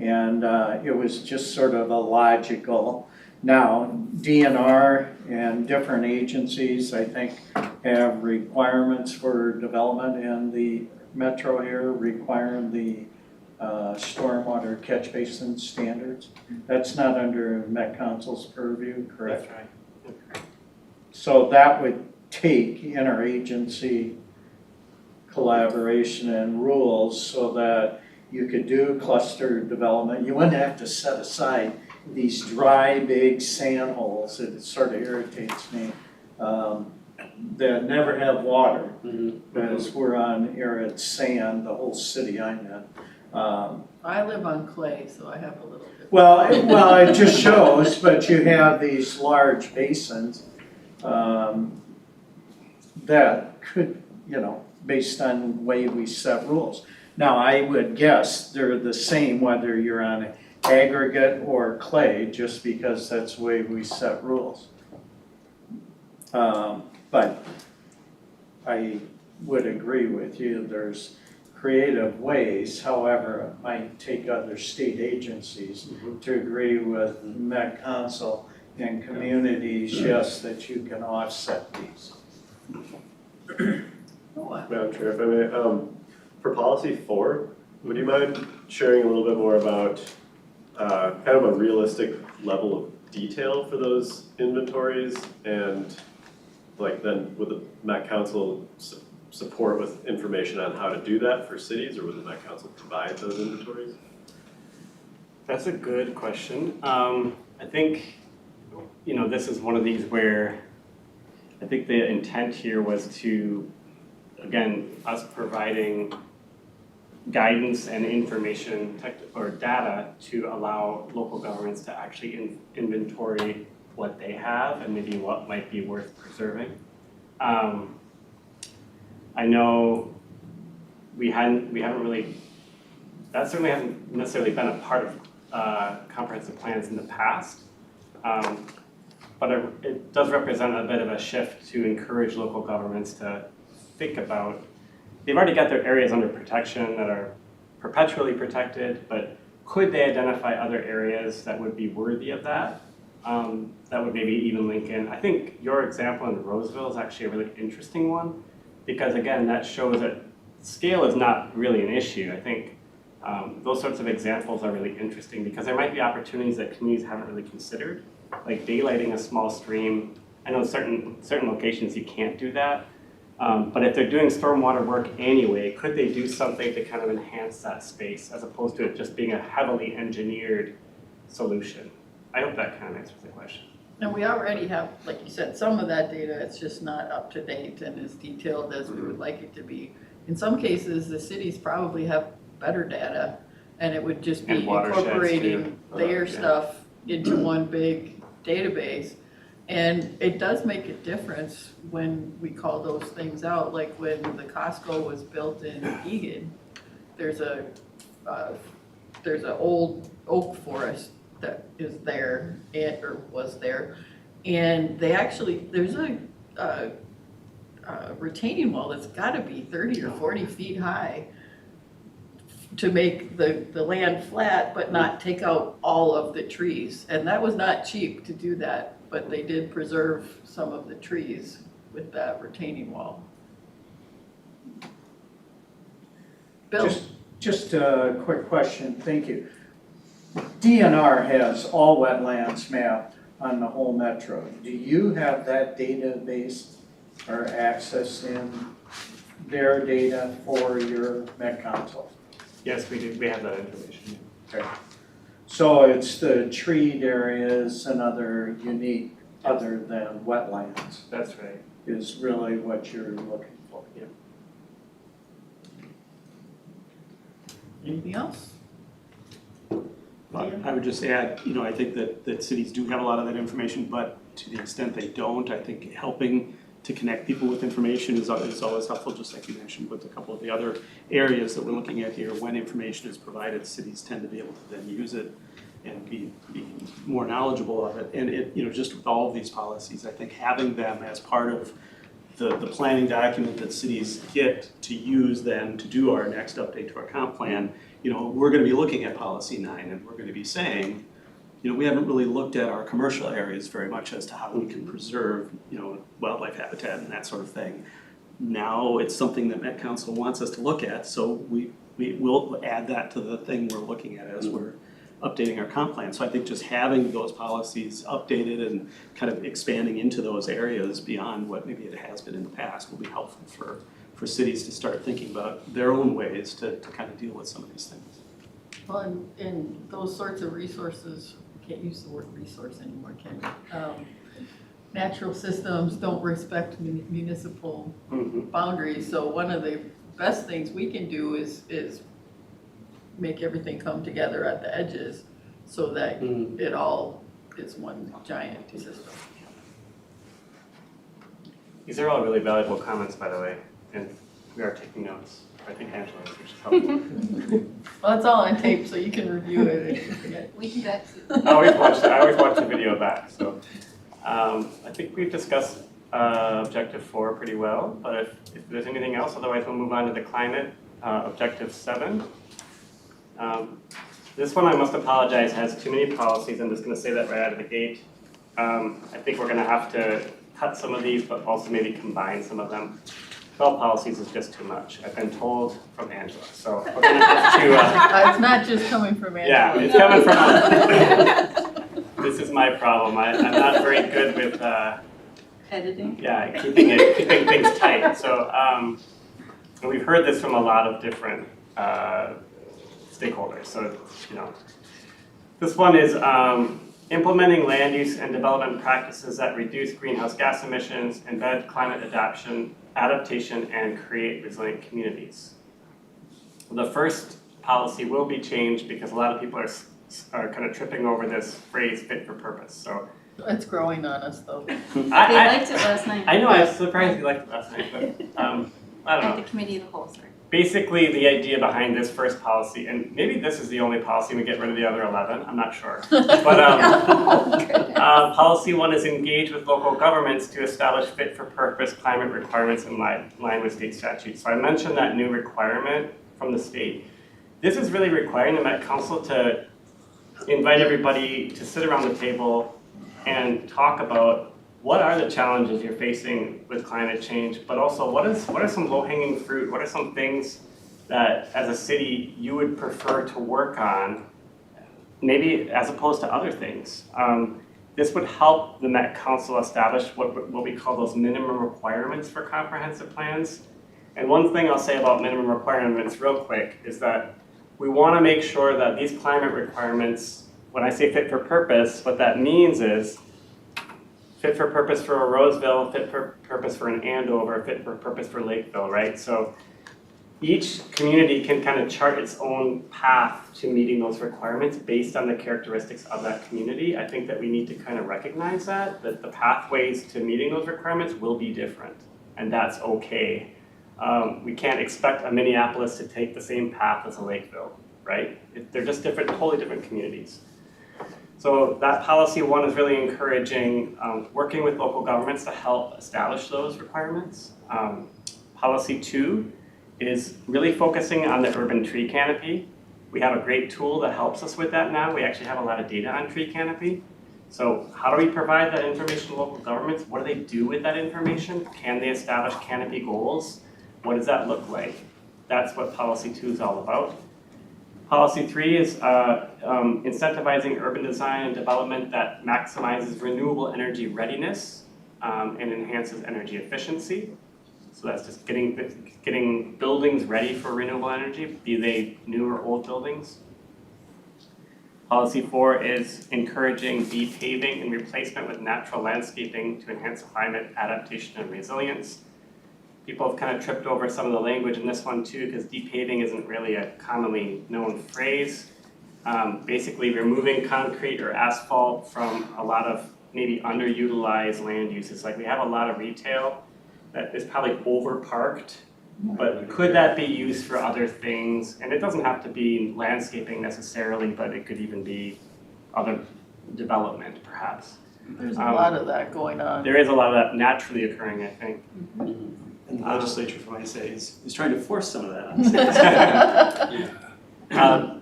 S8: And it was just sort of a logical. Now, DNR and different agencies, I think, have requirements for development, and the metro here requiring the stormwater catch basin standards. That's not under Met Council's purview, correct?
S4: That's right.
S8: So that would take interagency collaboration and rules so that You could do cluster development. You wouldn't have to set aside these dry, big sand holes. It sort of irritates me, that never have water. Because we're on arid sand, the whole city I'm in.
S1: I live on clay, so I have a little bit.
S8: Well, it just shows, but you have these large basins that could, based on the way we set rules. Now, I would guess they're the same whether you're on aggregate or clay, just because that's the way we set rules. But I would agree with you, there's creative ways, however, it might take other state agencies to agree with Met Council and communities, yes, that you can offset these.
S9: Madam Chair, if I may, for policy 4, would you mind sharing a little bit more about kind of a realistic level of detail for those inventories, and like then would the Met Council support with information on how to do that for cities, or would the Met Council provide those inventories?
S4: That's a good question. I think, this is one of these where I think the intent here was to, again, us providing guidance and information or data to allow local governments to actually inventory what they have and maybe what might be worth preserving. I know we haven't really, that certainly hasn't necessarily been a part of comprehensive plans in the past, but it does represent a bit of a shift to encourage local governments to think about, they've already got their areas under protection that are perpetually protected, but could they identify other areas that would be worthy of that? That would maybe even link in. I think your example in Roseville is actually a really interesting one, because again, that shows that scale is not really an issue. I think those sorts of examples are really interesting because there might be opportunities that communities haven't really considered, like daylighting a small stream. I know certain locations you can't do that, but if they're doing stormwater work anyway, could they do something to kind of enhance that space as opposed to it just being a heavily engineered solution? I hope that kind of answers the question.
S1: And we already have, like you said, some of that data, it's just not up to date and as detailed as we would like it to be. In some cases, the cities probably have better data, and it would just be
S4: And watersheds
S1: incorporating
S4: too.
S1: their
S4: Yeah.
S1: stuff into one big database. And it does make a difference when we call those things out, like when the Costco was built in Egan, there's a old oak forest that is there, or was there, and they actually, there's a retaining wall that's gotta be 30 or 40 feet high to make the land flat, but not take out all of the trees. And that was not cheap to do that, but they did preserve some of the trees with that retaining wall. Bill?
S8: Just a quick question, thank you. DNR has all wetlands mapped on the whole metro. Do you have that database or access in their data for your Met Council?
S4: Yes, we do. We have that information.
S8: Okay. So it's the treed areas and other unique, other than wetlands,
S4: That's right.
S8: is really what you're looking for.
S4: Yeah.
S1: Anything else?
S7: I would just add, I think that cities do have a lot of that information, but to the extent they don't, I think helping to connect people with information is always helpful, just like you mentioned with a couple of the other areas that we're looking at here. When information is provided, cities tend to be able to then use it and be more knowledgeable of it. And it, just with all of these policies, I think having them as part of the planning document that cities get to use then to do our next update to our comp plan, we're going to be looking at policy 9 and we're going to be saying, we haven't really looked at our commercial areas very much as to how we can preserve, wildlife habitat and that sort of thing. Now it's something that Met Council wants us to look at, so we will add that to the thing we're looking at as we're updating our comp plan. So I think just having those policies updated and kind of expanding into those areas beyond what maybe it has been in the past will be helpful for for cities to start thinking about their own ways to kind of deal with some of these things.
S1: Well, and those sorts of resources, can't use the word resource anymore, can we? Natural systems don't respect municipal boundaries, so one of the best things we can do is make everything come together at the edges so that it all is one giant system.
S4: These are all really valuable comments, by the way, and we are taking notes. I think Angela is, which is helpful.
S1: Well, it's all on tape, so you can review it if you forget.
S5: We do that too.
S4: I always watch the video back, so. I think we've discussed Objective 4 pretty well, but if there's anything else, otherwise we'll move on to the climate, Objective 7. This one, I must apologize, has too many policies. I'm just going to say that right out of the gate. I think we're going to have to cut some of these, but also maybe combine some of them. 12 policies is just too much. I've been told from Angela, so we're going to have to...
S1: It's not just coming from Angela.
S4: Yeah, it's coming from us. This is my problem. I'm not very good with
S5: Editing.
S4: yeah, keeping things tight. So and we've heard this from a lot of different stakeholders. So this one is implementing land use and development practices that reduce greenhouse gas emissions, embed climate adaptation, and create resilient communities. The first policy will be changed because a lot of people are kind of tripping over this phrase fit for purpose. So
S1: It's growing on us though.
S6: They liked it last night.
S4: I know, I was surprised you liked it last night, but I don't
S6: At
S4: know.
S6: the committee of the whole, sorry.
S4: Basically, the idea behind this first policy, and maybe this is the only policy we get rid of the other 11, I'm not sure. But policy 1 is engage with local governments to establish fit for purpose climate requirements in line with state statutes. So I mentioned that new requirement from the state. This is really requiring the Met Council to invite everybody to sit around the table and talk about what are the challenges you're facing with climate change, but also what are some low-hanging fruit, what are some things that as a city you would prefer to work on, maybe as opposed to other things. This would help the Met Council establish what we call those minimum requirements for comprehensive plans. And one thing I'll say about minimum requirements real quick is that we want to make sure that these climate requirements, when I say fit for purpose, what that means is fit for purpose for a Roseville, fit for purpose for an Andover, fit for purpose for Lakeville, right? So each community can kind of chart its own path to meeting those requirements based on the characteristics of that community. I think that we need to kind of recognize that the pathways to meeting those requirements will be different, and that's okay. We can't expect a Minneapolis to take the same path as a Lakeville, right? They're just different, totally different communities. So that policy 1 is really encouraging working with local governments to help establish those requirements. Policy 2 is really focusing on the urban tree canopy. We have a great tool that helps us with that now. We actually have a lot of data on tree canopy. So how do we provide that information to local governments? What do they do with that information? Can they establish canopy goals? What does that look like? That's what policy 2 is all about. Policy 3 is incentivizing urban design and development that maximizes renewable energy readiness and enhances energy efficiency. So that's just getting buildings ready for renewable energy, be they new or old buildings. Policy 4 is encouraging depaving and replacement with natural landscaping to enhance climate adaptation and resilience. People have kind of tripped over some of the language in this one too, because depaving isn't really a commonly known phrase. Basically removing concrete or asphalt from a lot of maybe underutilized land uses. Like we have a lot of retail that is probably overparked, but could that be used for other things? And it doesn't have to be landscaping necessarily, but it could even be other development perhaps.
S1: There's a lot of that going on.
S4: There is a lot of that naturally occurring, I think.
S7: And the legislature, for my say, is trying to force some of that on cities.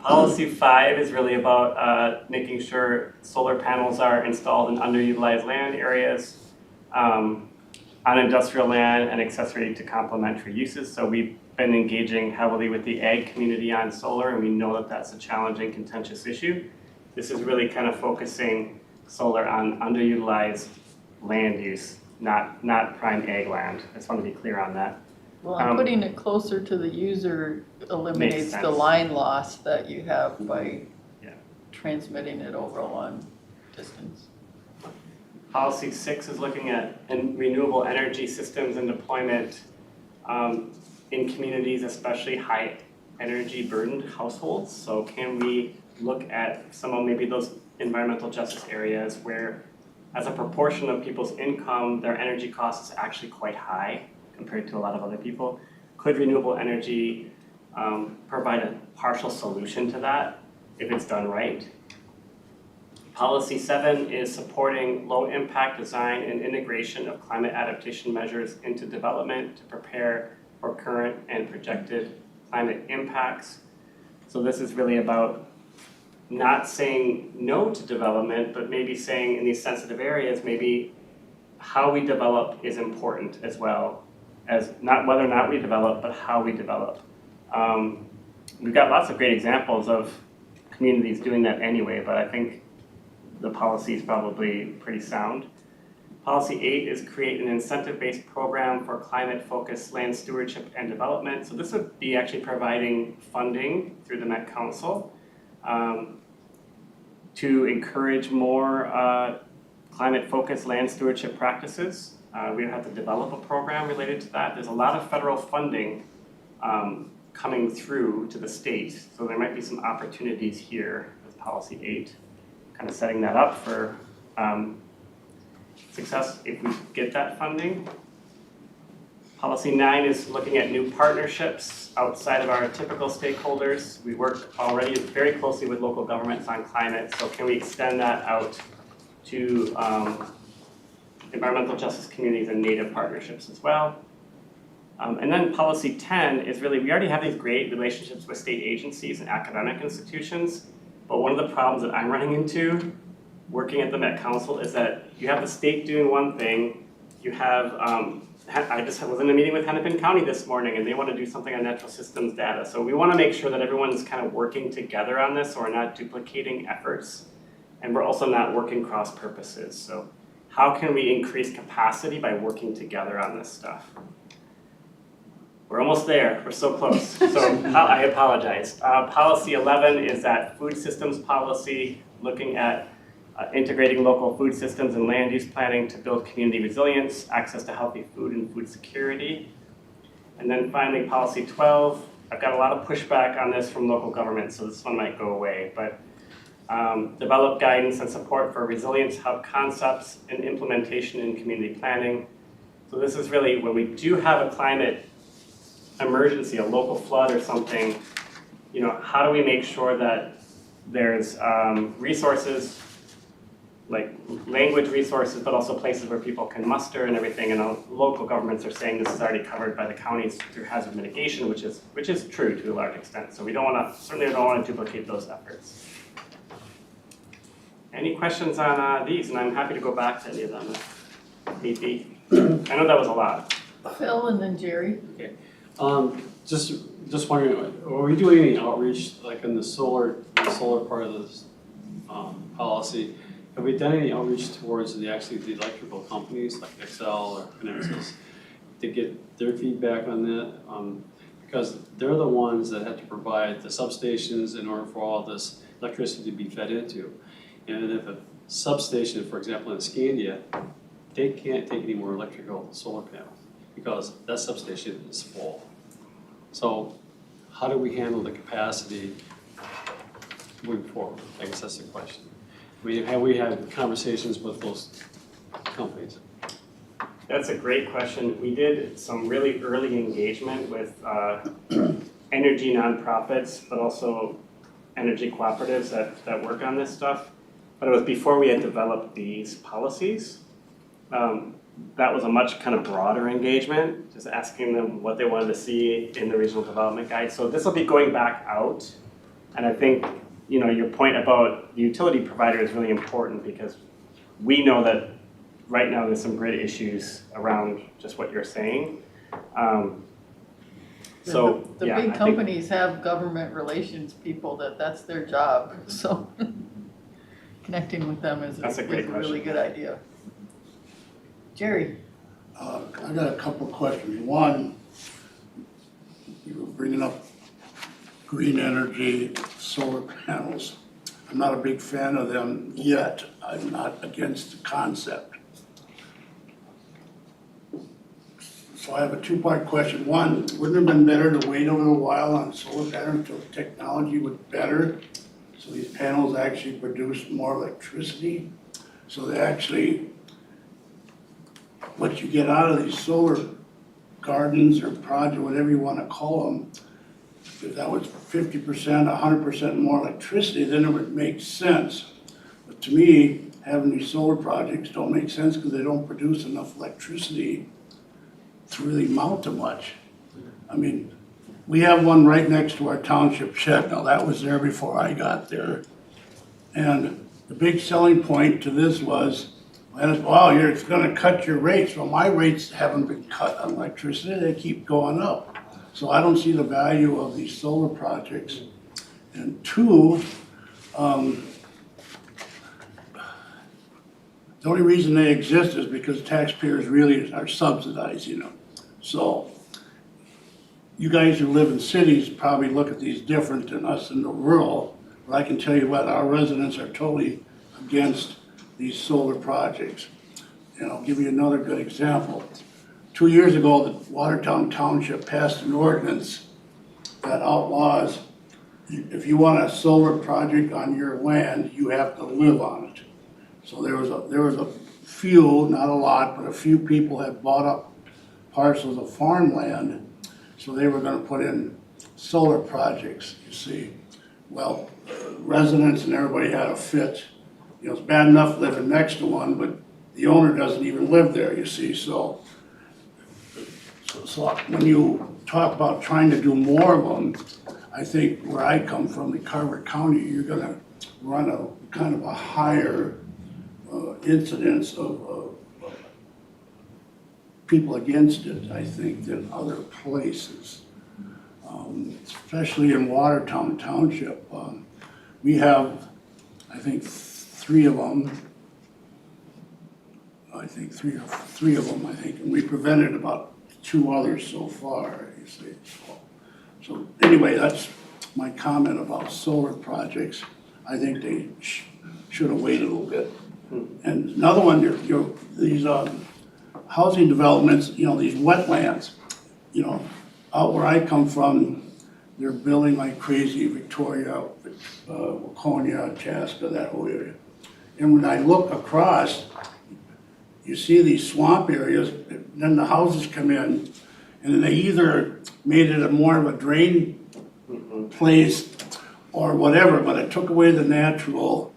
S4: Policy 5 is really about making sure solar panels are installed in underutilized land areas, on industrial land and accessory to complementary uses. So we've been engaging heavily with the ag community on solar, and we know that that's a challenging, contentious issue. This is really kind of focusing solar on underutilized land use, not prime ag land. I just want to be clear on that.
S1: Well, and putting it closer to the user eliminates the
S4: sense.
S1: line loss that you have by
S4: Yeah.
S1: transmitting it over a long distance.
S4: Policy 6 is looking at renewable energy systems and deployment in communities, especially high energy burdened households. So can we look at some of maybe those environmental justice areas where as a proportion of people's income, their energy cost is actually quite high compared to a lot of other people? Could renewable energy provide a partial solution to that if it's done right? Policy 7 is supporting low impact design and integration of climate adaptation measures into development to prepare for current and projected climate impacts. So this is really about not saying no to development, but maybe saying in these sensitive areas, maybe how we develop is important as well as not whether or not we develop, but how we develop. We've got lots of great examples of communities doing that anyway, but I think the policy is probably pretty sound. Policy 8 is create an incentive-based program for climate-focused land stewardship and development. So this would be actually providing funding through the Met Council to encourage more climate-focused land stewardship practices. We would have to develop a program related to that. There's a lot of federal funding coming through to the state, so there might be some opportunities here with Policy 8, kind of setting that up for success if we get that funding. Policy 9 is looking at new partnerships outside of our typical stakeholders. We work already very closely with local governments on climate, so can we extend that out to environmental justice communities and native partnerships as well? And then policy 10 is really, we already have these great relationships with state agencies and academic institutions, but one of the problems that I'm running into working at the Met Council is that you have the state doing one thing, you have, I just was in a meeting with Hennepin County this morning and they want to do something on natural systems data. So we want to make sure that everyone's kind of working together on this so we're not duplicating efforts. And we're also not working cross purposes. So how can we increase capacity by working together on this stuff? We're almost there, we're so close. So I apologize. Policy 11 is that food systems policy, looking at integrating local food systems and land use planning to build community resilience, access to healthy food and food security. And then finally, policy 12, I've got a lot of pushback on this from local governments, so this one might go away, but develop guidance and support for resilience hub concepts and implementation in community planning. So this is really when we do have a climate emergency, a local flood or something, you know, how do we make sure that there's resources, like language resources, but also places where people can muster and everything. And local governments are saying this is already covered by the counties through hazard mitigation, which is true to a large extent. So we don't want to, certainly don't want to duplicate those efforts. Any questions on these? And I'm happy to go back to any of them if need be. I know that was a lot.
S1: Phil and then Jerry.
S3: Just wondering, are we doing any outreach, like in the solar part of this policy? Have we done any outreach towards the electrical companies like Excel or Connexus to get their feedback on that? Because they're the ones that have to provide the substations in order for all this electricity to be fed into. And if a substation, for example, in Scandia, they can't take any more electrical solar panels because that substation is full. So how do we handle the capacity moving forward? I guess that's the question. Have we had conversations with those companies?
S4: That's a great question. We did some really early engagement with energy nonprofits, but also energy cooperatives that work on this stuff. But it was before we had developed these policies. That was a much kind of broader engagement, just asking them what they wanted to see in the regional development guide. So this will be going back out. And I think, you know, your point about the utility provider is really important because we know that right now there's some great issues around just what you're saying. The
S1: big companies have government relations people that's their job. So connecting with them is a really good idea. Jerry.
S2: I got a couple of questions. One, bringing up green energy, solar panels. I'm not a big fan of them yet. I'm not against the concept. So I have a two-part question. One, wouldn't it have been better to wait a little while on solar panels until the technology was better? So these panels actually produce more electricity? So they actually, what you get out of these solar gardens or projects, whatever you wanna call them, if that was 50%, 100% more electricity, then it would make sense. But to me, having these solar projects don't make sense because they don't produce enough electricity to really amount to much. I mean, we have one right next to our township shed. Now, that was there before I got there. And the big selling point to this was, wow, it's gonna cut your rates. Well, my rates haven't been cut on electricity, they keep going up. So I don't see the value of these solar projects. And two, the only reason they exist is because taxpayers really are subsidizing them. So you guys who live in cities probably look at these different than us in the rural, but I can tell you what, our residents are totally against these solar projects. And I'll give you another good example. 2 years ago, the Watertown Township passed an ordinance that outlaws, if you want a solar project on your land, you have to live on it. So there was a few, not a lot, but a few people had bought up parcels of farmland, so they were gonna put in solar projects, you see. Well, residents and everybody had a fit. You know, it's bad enough living next to one, but the owner doesn't even live there, you see, so when you talk about trying to do more of them, I think where I come from, in Carver County, you're gonna run a kind of a higher incidence of people against it, I think, than other places. Especially in Watertown Township. We have, I think, three of them, and we prevented about 2 others so far, you see. So anyway, that's my comment about solar projects. I think they should have waited a little bit. And another one, these housing developments, these wetlands, out where I come from, they're building like crazy, Victoria, Waconia, Chaska, that whole area. And when I look across, you see these swamp areas, then the houses come in, and they either made it more of a drain place or whatever, but it took away the natural,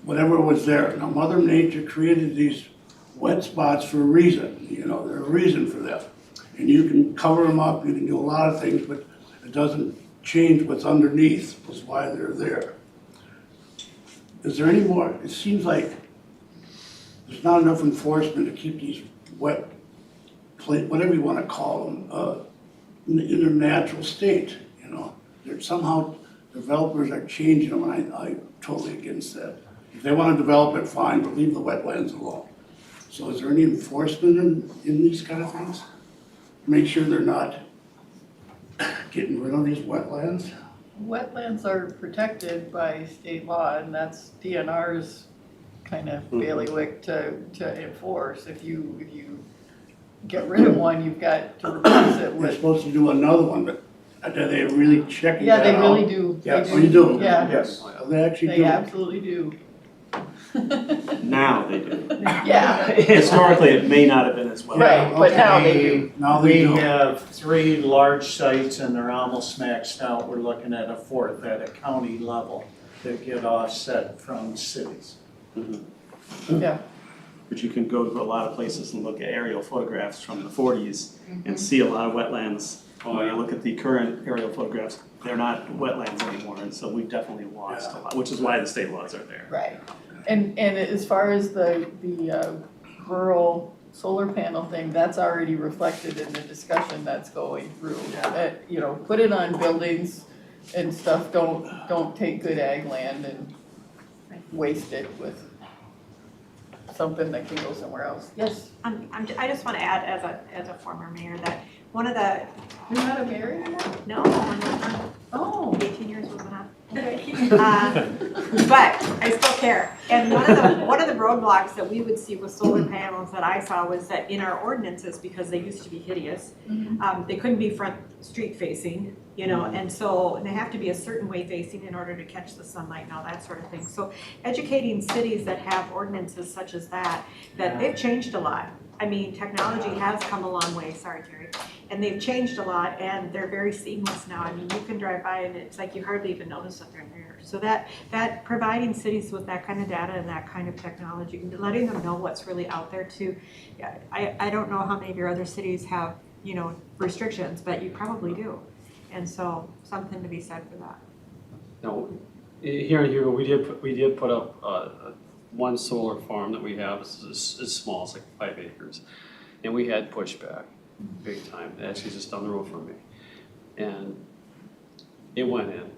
S2: whatever was there. Now, Mother Nature created these wet spots for a reason, there's a reason for that. And you can cover them up, you can do a lot of things, but it doesn't change what's underneath, that's why they're there. Is there any more? It seems like there's not enough enforcement to keep these wet, whatever you want to call them, in their natural state, They're somehow, developers are changing them, and I'm totally against that. If they want to develop it, fine, but leave the wetlands alone. So is there any enforcement in these kind of things? Make sure they're not getting rid of these wetlands?
S1: Wetlands are protected by state law, and that's DNR's kind of bailiwick to enforce. If you get rid of one, you've got to replace it
S2: They're
S1: with.
S2: supposed to do another one, but are they really checking
S1: Yeah,
S2: that
S1: they
S2: out?
S1: really do. They
S8: Yes.
S2: Oh, you do?
S1: Yeah,
S8: Yes.
S2: They actually
S1: they
S2: do?
S1: absolutely do.
S7: Now they do.
S1: Yeah,
S7: Historically, it may not have been as well.
S1: right, but now they do.
S2: Now they do.
S8: We have 3 large sites and they're almost maxed out. We're looking at a 4th at a county level that get offset from cities.
S1: Yeah.
S7: But you can go to a lot of places and look at aerial photographs from the 40s and see a lot of wetlands. When you look at the current aerial photographs, they're not wetlands anymore, and so we've definitely lost a lot, which is why the state laws are there.
S1: Right, and as far as the rural solar panel thing, that's already reflected in the discussion that's going through. Put it on buildings and stuff, don't take good ag land and waste it with something that can go somewhere else. Yes,
S10: I just want to add as a former mayor that one of the,
S1: you're not a mayor anymore?
S10: no, But I still care. And one of the roadblocks that we would see with solar panels that I saw was that in our ordinances, because they used to be hideous, they couldn't be front street facing, and so they have to be a certain way facing in order to catch the sunlight and all that sort of thing. So educating cities that have ordinances such as that they've changed a lot. I mean, technology has come a long way, sorry, Terry, and they've changed a lot, and they're very seamless now. I mean, you can drive by and it's like you hardly even notice that they're there. So that providing cities with that kind of data and that kind of technology, letting them know what's really out there too. I don't know how many of your other cities have, restrictions, but you probably do. And so something to be said for that.
S3: Now, here in Hugo, we did put up one solar farm that we have. It's small, it's like 5 acres. And we had pushback, big time. Actually, just down the road from me. And it went in.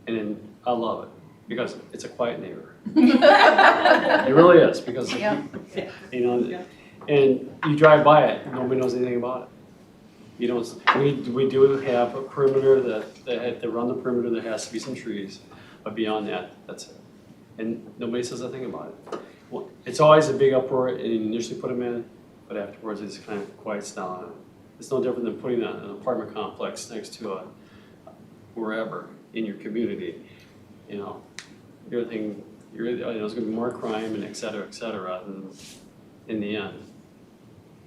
S3: And then I love it because it's a quiet neighbor. It really is because, and you drive by it, nobody knows anything about it. We do have a perimeter that run the perimeter, there has to be some trees, but beyond that, that's it. And nobody says a thing about it. Well, it's always a big uproar and you initially put them in, but afterwards it just kind of quiets down. It's no different than putting an apartment complex next to wherever in your community. Everything, there's gonna be more crime and et cetera, and in the end,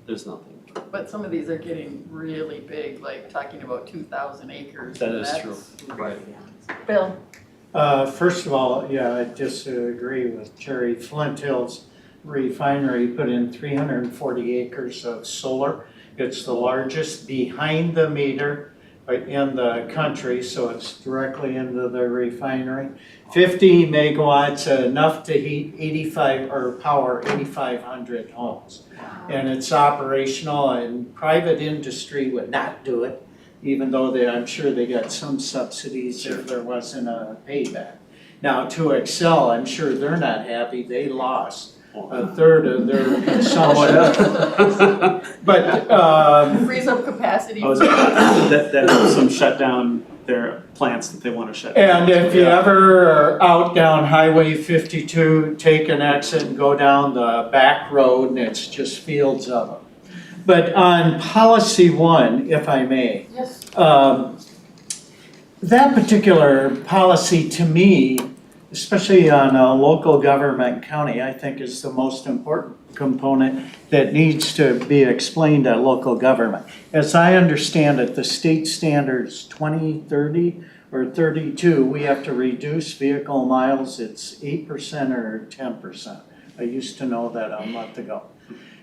S3: there's nothing.
S1: But some of these are getting really big, like talking about 2,000 acres.
S3: That is true, right.
S1: Bill?
S8: First of all, yeah, I disagree with Jerry. Flint Hills Refinery put in 340 acres of solar. It's the largest behind the meter in the country, so it's directly into the refinery. 50 megawatts, enough to heat power 8,500 homes. And it's operational, and private industry would not do it, even though I'm sure they got some subsidies if there wasn't a payback. Now, to Excel, I'm sure they're not happy. They lost a third of their consumption. But
S1: Frees up capacity.
S7: That helps them shut down their plants that they want to shut down.
S8: and if you ever are out down Highway 52, take an exit and go down the back road, and it's just fields of them. But on policy 1, if I may,
S1: Yes.
S8: that particular policy to me, especially on a local government county, I think is the most important component that needs to be explained at local government. As I understand it, the state standards 2030 or 32, we have to reduce vehicle miles. It's 8% or 10%. I used to know that a month ago.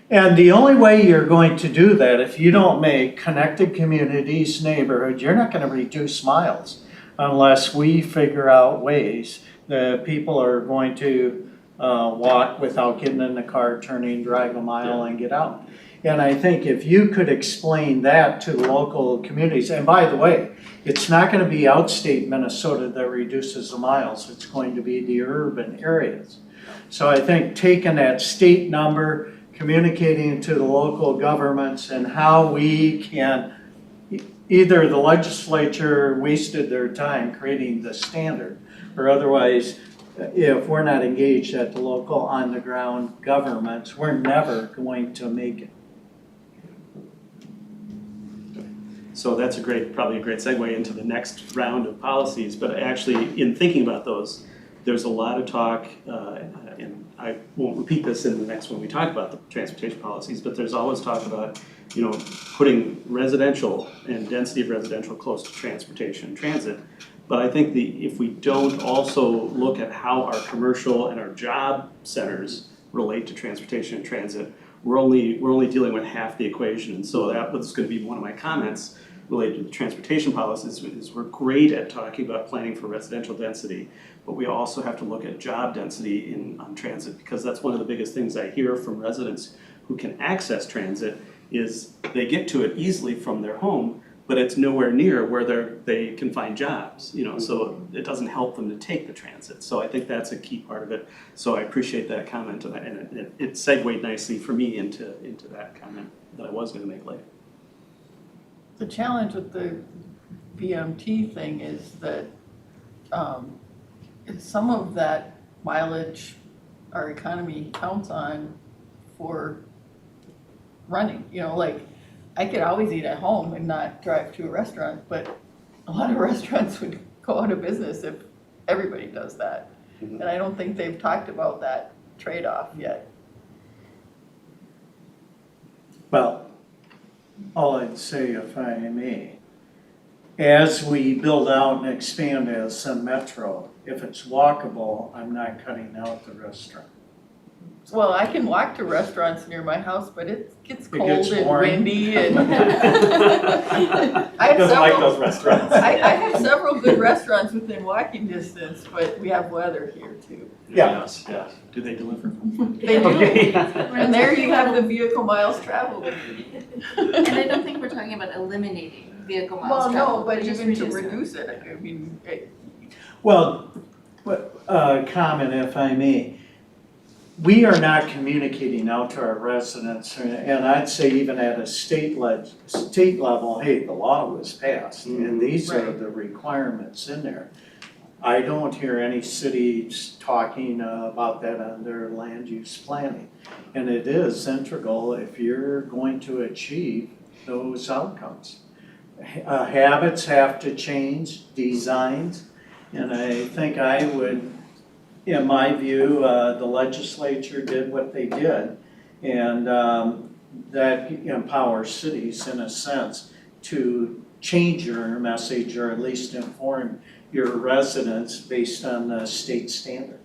S8: And the only way you're going to do that, if you don't make connected communities, neighborhood, you're not going to reduce miles unless we figure out ways that people are going to walk without getting in the car, drive a mile and get out. And I think if you could explain that to the local communities, and by the way, it's not going to be outstate Minnesota that reduces the miles, it's going to be the urban areas. So I think taking that state number, communicating to the local governments and how we can, either the legislature wasted their time creating the standard, or otherwise, if we're not engaged at the local on-the-ground governments, we're never going to make it.
S7: So that's probably a great segue into the next round of policies, but actually in thinking about those, there's a lot of talk, and I won't repeat this in the next one we talk about the transportation policies, but there's always talk about, putting residential and density of residential close to transportation, transit. But I think if we don't also look at how our commercial and our job centers relate to transportation and transit, we're only dealing with half the equation. And so that was going to be one of my comments related to the transportation policies, is we're great at talking about planning for residential density, but we also have to look at job density on transit, because that's one of the biggest things I hear from residents who can access transit is they get to it easily from their home, but it's nowhere near where they can find jobs, so it doesn't help them to take the transit. So I think that's a key part of it. So I appreciate that comment, and it segued nicely for me into that comment that I was going to make later.
S1: The challenge with the VMT thing is that some of that mileage our economy counts on for running, you know, like, I could always eat at home and not drive to a restaurant, but a lot of restaurants would go out of business if everybody does that.
S3: Mhm.
S1: And I don't think they've talked about that trade-off yet.
S8: Well, all I'd say, if I may, as we build out and expand as a metro, if it's walkable, I'm not cutting out the restaurant.
S1: Well, I can walk to restaurants near my house, but it gets
S8: It
S1: cold
S8: gets
S1: and
S8: boring.
S1: windy and. I have
S9: Doesn't like
S1: several,
S9: those restaurants.
S1: I have several good restaurants within walking distance, but we have weather here too.
S8: Yeah.
S3: Yes, yes.
S7: Do they deliver?
S1: They do,
S3: Okay.
S1: and there you have the vehicle miles traveled.
S6: And I don't think we're talking about eliminating vehicle miles
S1: Well, no,
S6: traveled,
S1: but
S6: just
S1: even to
S6: reduce it.
S1: reduce it, I mean,
S8: Well, comment if I may. We are not communicating out to our residents, and I'd say even at a state level, hey, the law was passed, and these are
S1: Right.
S8: the requirements in there. I don't hear any cities talking about that on their land use planning. And it is integral if you're going to achieve those outcomes. Habits have to change, designs, and I think I would, in my view, the legislature did what they did. And that empowers cities in a sense to change your message or at least inform your residents based on the state standard.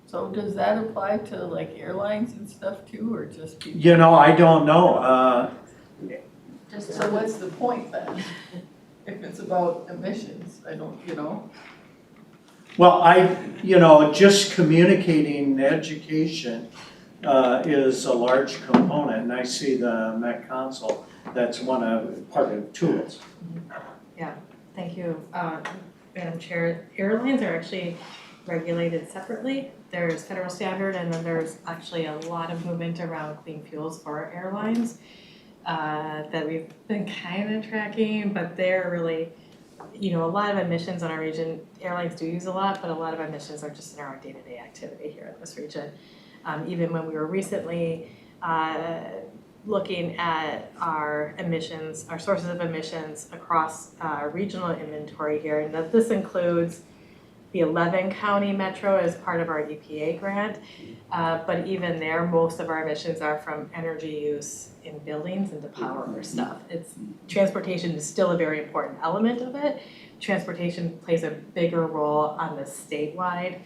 S1: so does that apply to like airlines and stuff too, or just people?
S8: You know, I don't know.
S6: Just
S1: So what's the point then? If it's about emissions, I don't, you know?
S8: Well, just communicating education is a large component, and I see the Met Council, that's part of tools.
S11: Thank you, Madam Chair. Airlines are actually regulated separately. There's federal standard, and then there's actually a lot of movement around clean fuels for airlines that we've been kind of tracking, but they're really, a lot of emissions in our region, airlines do use a lot, but a lot of emissions are just in our day-to-day activity here in this region. Even when we were recently looking at our emissions, our sources of emissions across regional inventory here, and that this includes the 11 county metro as part of our EPA grant. But even there, most of our emissions are from energy use in buildings and to power our stuff. Transportation is still a very important element of it. Transportation plays a bigger role on the statewide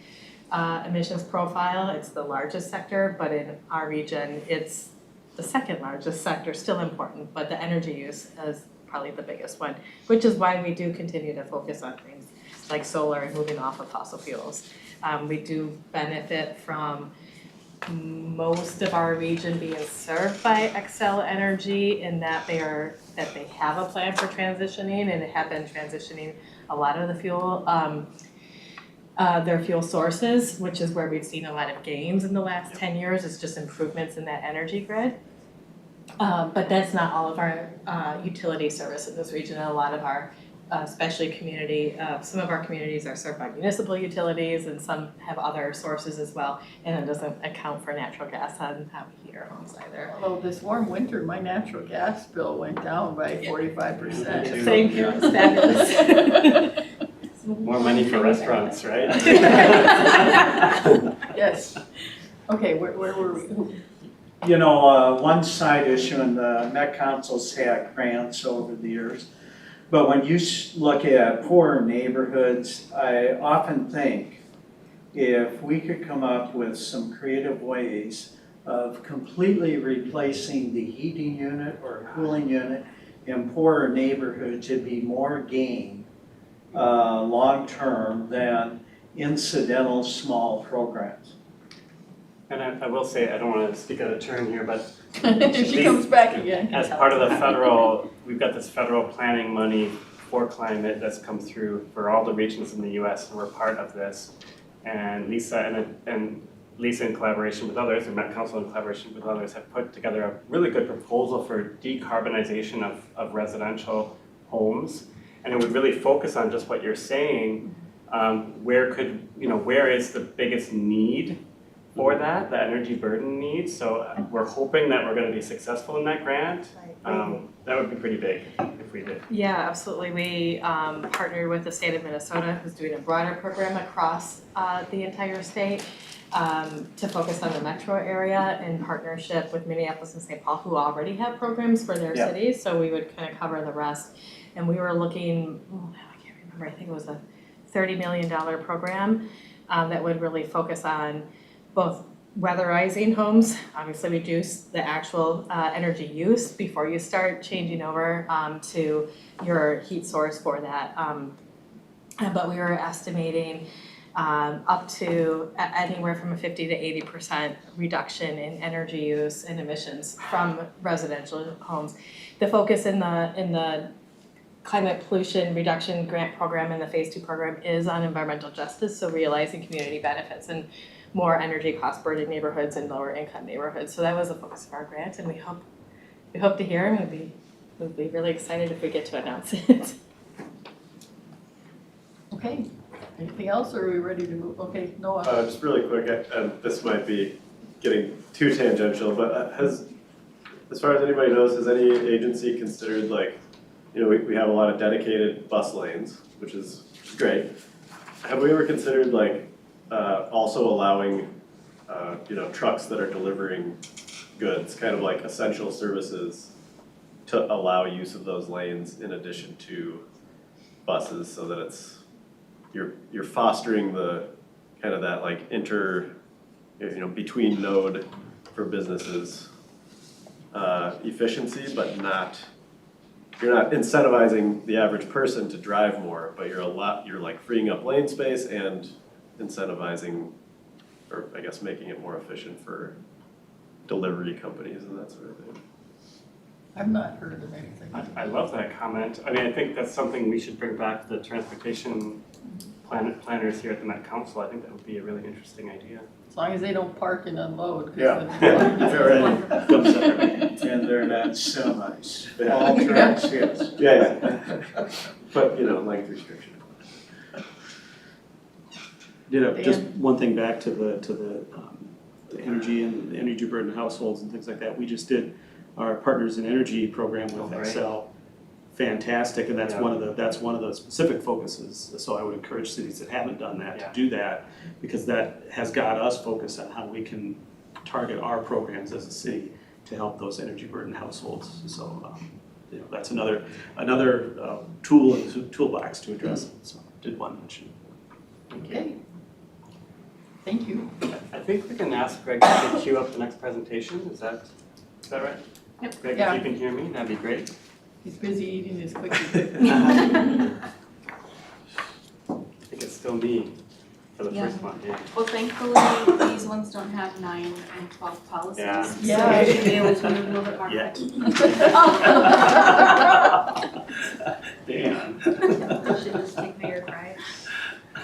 S11: emissions profile. It's the largest sector, but in our region, it's the second largest sector, still important, but the energy use is probably the biggest one, which is why we do continue to focus on things like solar and moving off of fossil fuels. We do benefit from most of our region being served by Xcel Energy in that they have a plan for transitioning and have been transitioning a lot of the fuel, their fuel sources, which is where we've seen a lot of gains in the last 10 years. It's just improvements in that energy grid. But that's not all of our utility service in this region. A lot of our, especially some of our communities are served by municipal utilities and some have other sources as well. And it doesn't account for natural gas on how we heat our homes either.
S1: Although this warm winter, my natural gas bill went down by 45%.
S11: Same here, it's fabulous.
S4: More money for restaurants, right?
S1: Yes. Okay, where were we?
S8: One side issue, and the Met Council's had grants over the years, but when you look at poorer neighborhoods, I often think if we could come up with some creative ways of completely replacing the heating unit or cooling unit in poorer neighborhoods, it'd be more gain long-term than incidental small programs.
S4: And I will say, I don't want to speak out of turn here, but
S1: She comes back again.
S4: as part of the federal, we've got this federal planning money for climate that's come through for all the regions in the US, and we're part of this. And Lisa in collaboration with others, and Met Council in collaboration with others, have put together a really good proposal for decarbonization of residential homes. And it would really focus on just what you're saying, where is the biggest need for that, the energy burden need? So we're hoping that we're gonna be successful in that grant. That would be pretty big if we did.
S11: Yeah, absolutely. We partnered with the state of Minnesota, who's doing a broader program across the entire state to focus on the metro area in partnership with Minneapolis and St. Paul, who already have programs for their cities. So we would kind of cover the rest. And we were looking, I can't remember, I think it was a $30 million program that would really focus on both weatherizing homes, obviously reduce the actual energy use before you start changing over to your heat source for that. But we were estimating up to anywhere from a 50 to 80% reduction in energy use and emissions from residential homes. The focus in the climate pollution reduction grant program and the phase 2 program is on environmental justice, so realizing community benefits and more energy cost burdened neighborhoods and lower income neighborhoods. So that was the focus of our grant, and we hope to hear, and we'd be really excited if we get to announce it.
S1: Okay, anything else, or are we ready to move? Okay, Noah.
S9: Just really quick, this might be getting too tangential, but as far as anybody knows, has any agency considered, like, we have a lot of dedicated bus lanes, which is great. Have we ever considered, like, also allowing, trucks that are delivering goods, kind of like essential services, to allow use of those lanes in addition to buses, so that you're fostering the kind of that like between node for businesses efficiency, but you're not incentivizing the average person to drive more, but you're like freeing up lane space and incentivizing, or I guess making it more efficient for delivery companies and that sort of thing.
S1: I've not heard of anything.
S4: I love that comment. I mean, I think that's something we should bring back to the transportation planners here at the Met Council. I think that would be a really interesting idea.
S1: As long as they don't park and unload. 'Cause
S2: Yeah.
S1: then-
S8: And they're not semis.
S9: Yeah.
S8: All trucks, yes.
S9: Yeah. But, length restriction.
S7: Just one thing back to the energy and the energy burden households and things like that. We just did our Partners in Energy program with
S4: Right.
S7: Excel. Fantastic, and that's
S4: Yeah.
S7: one of the specific focuses. So I would encourage cities that haven't done that to do that, because that has got us focused on how we can target our programs as a city to help those energy burden households. So that's another tool in the toolbox to address it. So did want to mention.
S1: Okay. Thank you.
S4: I think we can ask Greg to queue up the next presentation. Is that right?
S6: Yep.
S4: Greg,
S1: Yeah.
S4: if you can hear me, that'd be great.
S1: He's busy eating his cookies.
S4: I think it's still me for the
S6: Yeah.
S4: first one, yeah.
S6: Well, thankfully, these ones don't have 9 and 12 policies,
S4: Yeah.
S6: so
S1: Yeah.
S6: I should be able to move a little bit more
S7: Yet.
S6: quickly.
S7: Dan.
S10: We should just take Mayor Fry's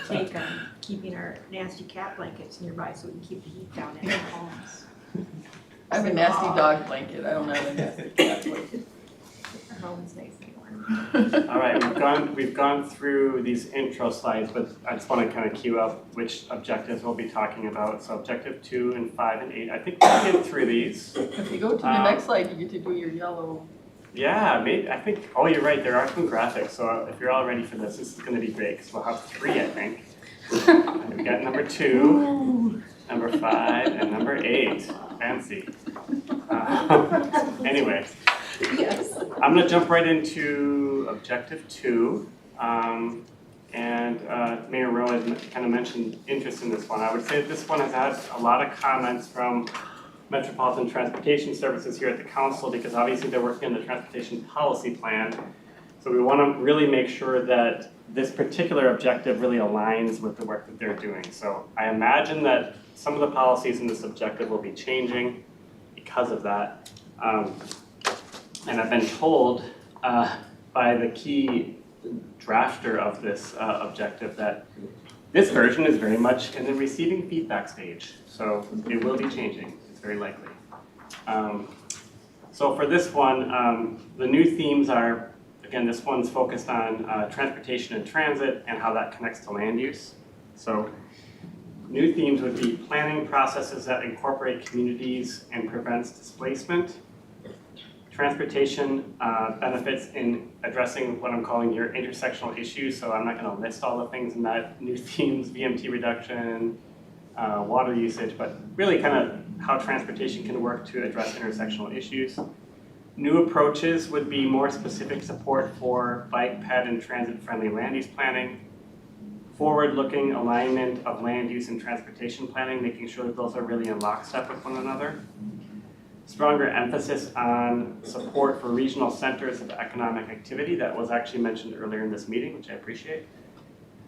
S10: take on keeping our nasty cat blankets nearby so we can keep the heat down in our homes.
S1: I have a nasty dog blanket. I don't have a nasty cat blanket.
S10: Our home's nice and warm.
S4: All right, we've gone through these intro slides, but I just want to kind of queue up which objectives we'll be talking about. So objective 2 and 5 and 8. I think we'll get through these.
S1: If you go to the next slide, you get to do your yellow.
S4: Yeah, maybe, I think, oh, you're right, there are some graphics. So if you're all ready for this is going to be great, because we'll have 3, I think. We got number 2, number 5, and number 8. Fancy. Anyway.
S6: Yes.
S4: I'm going to jump right into objective 2. Mayor Rowe had kind of mentioned interest in this one. I would say that this one has had a lot of comments from Metropolitan Transportation Services here at the council, because obviously they're working on the transportation policy plan. So we want to really make sure that this particular objective really aligns with the work that they're doing. So I imagine that some of the policies in this objective will be changing because of that. And I've been told by the key drafter of this objective that this version is very much in the receiving feedback stage. So it will be changing, it's very likely. So for this one, the new themes are Again, this one's focused on transportation and transit and how that connects to land use. So new themes would be planning processes that incorporate communities and prevents displacement. Transportation benefits in addressing what I'm calling your intersectional issues. So I'm not going to list all the things in that new themes, VMT reduction, water usage, but really kind of how transportation can work to address intersectional issues. New approaches would be more specific support for bike, ped, and transit-friendly land use planning. Forward-looking alignment of land use and transportation planning, making sure that those are really in lockstep with one another. Stronger emphasis on support for regional centers of economic activity. That was actually mentioned earlier in this meeting, which I appreciate.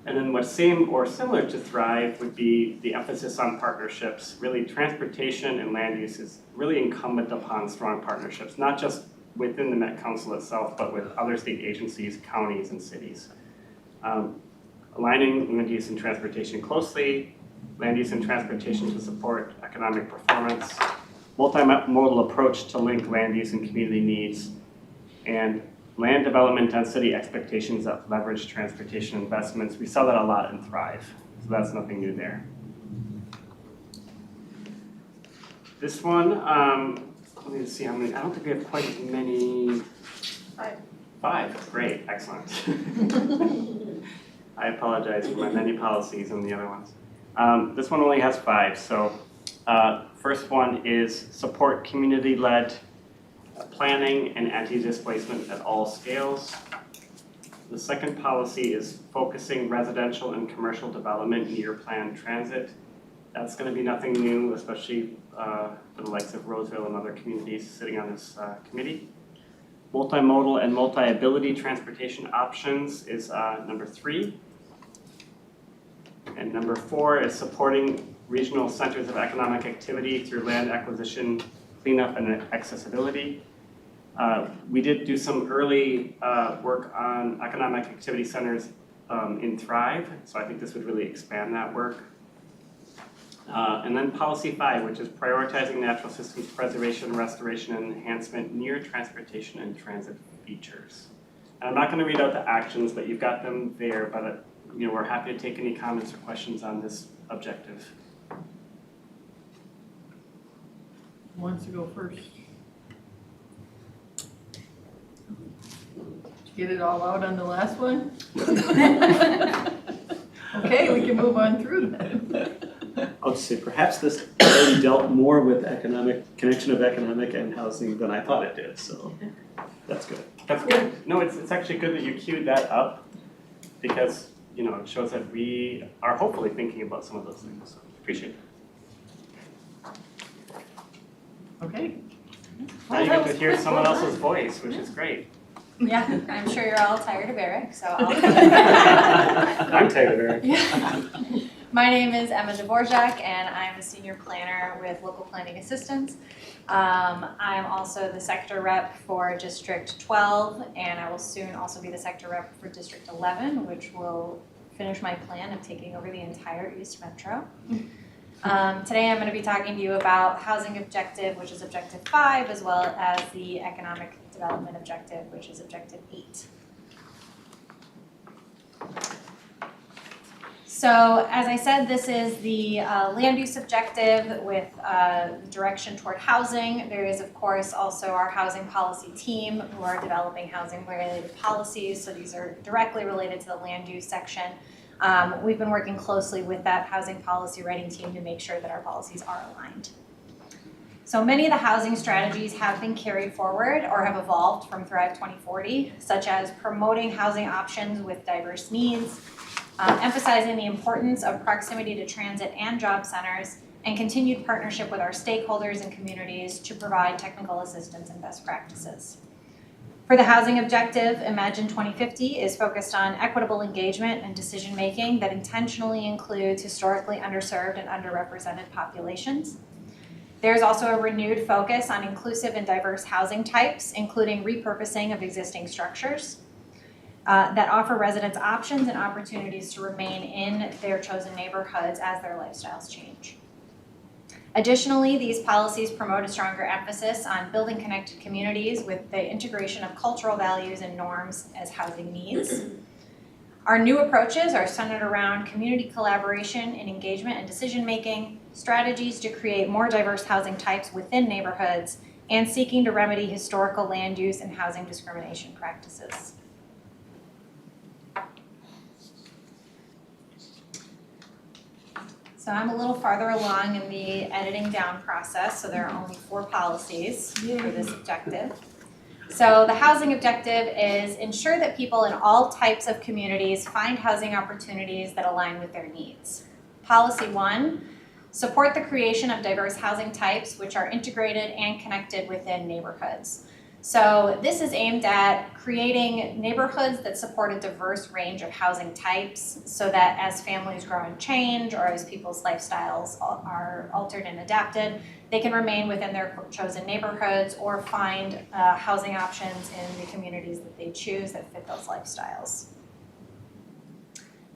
S4: And then what's same or similar to Thrive would be the emphasis on partnerships. Really, transportation and land use is really incumbent upon strong partnerships, not just within the Met Council itself, but with other state agencies, counties, and cities. Aligning land use and transportation closely, land use and transportation to support economic performance, multimodal approach to link land use and community needs, and land development density expectations that leverage transportation investments. We saw that a lot in Thrive, so that's nothing new there. This one, let me see how many, I don't think we have quite as many. Five, great, excellent. I apologize for my many policies and the other ones. This one only has 5, so first one is support community-led planning and anti-displacement at all scales. The second policy is focusing residential and commercial development near planned transit. That's going to be nothing new, especially for the likes of Roseville and other communities sitting on this committee. Multimodal and multi-ability transportation options is number 3. And number 4 is supporting regional centers of economic activity through land acquisition, cleanup, and accessibility. We did do some early work on economic activity centers in Thrive, so I think this would really expand that work. And then policy 5, which is prioritizing natural systems preservation, restoration, and enhancement near transportation and transit features. And I'm not going to read out the actions, but you've got them there, but we're happy to take any comments or questions on this objective.
S1: Who wants to go first? Get it all out on the last one? Okay, we can move on through then.
S7: I'll just say perhaps this already dealt more with connection of economic and housing than I thought it did, so that's good.
S4: That's good. No, it's actually good that you queued that up because it shows that we are hopefully thinking about some of those things. So appreciate it.
S1: Okay.
S4: Now you get to hear someone else's voice, which is great.
S12: Yeah, I'm sure you're all tired of Eric, so I'll.
S4: I'm tired of Eric.
S12: Yeah. My name is Emma Dvorak, and I'm a senior planner with Local Planning Assistance. I'm also the sector rep for District 12, and I will soon also be the sector rep for District 11, which will finish my plan of taking over the entire East Metro. Today I'm going to be talking to you about housing objective, which is objective 5, as well as the economic development objective, which is objective 8. So as I said, this is the land use objective with direction toward housing. There is, of course, also our housing policy team who are developing housing related policies. So these are directly related to the land use section. We've been working closely with that housing policy writing team to make sure that our policies are aligned. So many of the housing strategies have been carried forward or have evolved from Thrive 2040, such as promoting housing options with diverse needs, emphasizing the importance of proximity to transit and job centers, and continued partnership with our stakeholders and communities to provide technical assistance and best practices. For the housing objective, Imagine 2050 is focused on equitable engagement and decision-making that intentionally includes historically underserved and underrepresented populations. There's also a renewed focus on inclusive and diverse housing types, including repurposing of existing structures that offer residents options and opportunities to remain in their chosen neighborhoods as their lifestyles change. Additionally, these policies promote a stronger emphasis on building connected communities with the integration of cultural values and norms as housing needs. Our new approaches are centered around community collaboration and engagement and decision-making, strategies to create more diverse housing types within neighborhoods, and seeking to remedy historical land use and housing discrimination practices. So I'm a little farther along in the editing down process, so there are only 4 policies for this objective. So the housing objective is ensure that people in all types of communities find housing opportunities that align with their needs. Policy 1, support the creation of diverse housing types which are integrated and connected within neighborhoods. So this is aimed at creating neighborhoods that support a diverse range of housing types so that as families grow and change or as people's lifestyles are altered and adapted, they can remain within their chosen neighborhoods or find housing options in the communities that they choose that fit those lifestyles.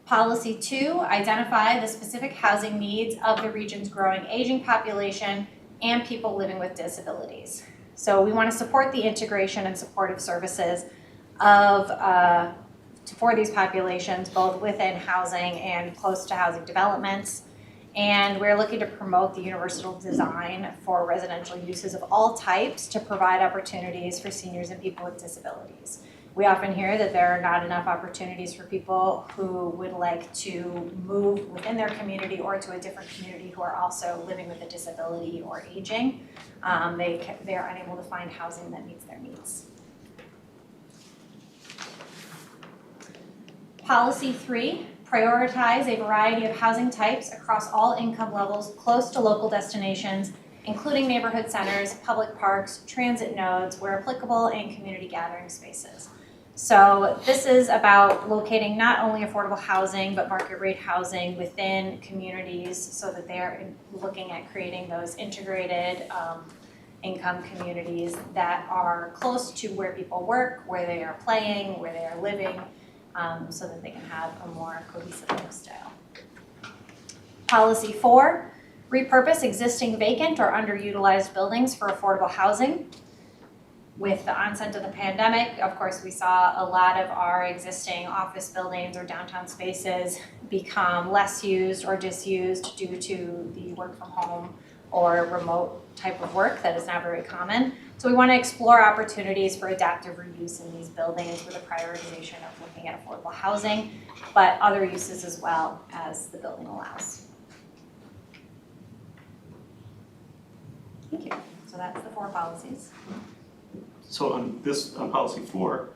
S12: Policy 2, identify the specific housing needs of the region's growing aging population and people living with disabilities. So we want to support the integration and supportive services for these populations, both within housing and close to housing developments. And we're looking to promote the universal design for residential uses of all types to provide opportunities for seniors and people with disabilities. We often hear that there are not enough opportunities for people who would like to move within their community or to a different community who are also living with a disability or aging. They are unable to find housing that meets their needs. Policy 3, prioritize a variety of housing types across all income levels close to local destinations, including neighborhood centers, public parks, transit nodes where applicable, and community gathering spaces. So this is about locating not only affordable housing, but market rate housing within communities so that they are looking at creating those integrated income communities that are close to where people work, where they are playing, where they are living, so that they can have a more cohesive lifestyle. Policy 4, repurpose existing vacant or underutilized buildings for affordable housing. With the onset of the pandemic, of course, we saw a lot of our existing office buildings or downtown spaces become less used or disused due to the work from home or remote type of work that is now very common. So we want to explore opportunities for adaptive reuse in these buildings with a prioritization of looking at affordable housing, but other uses as well as the building allows. Thank you. So that's the 4 policies.
S7: So on policy 4,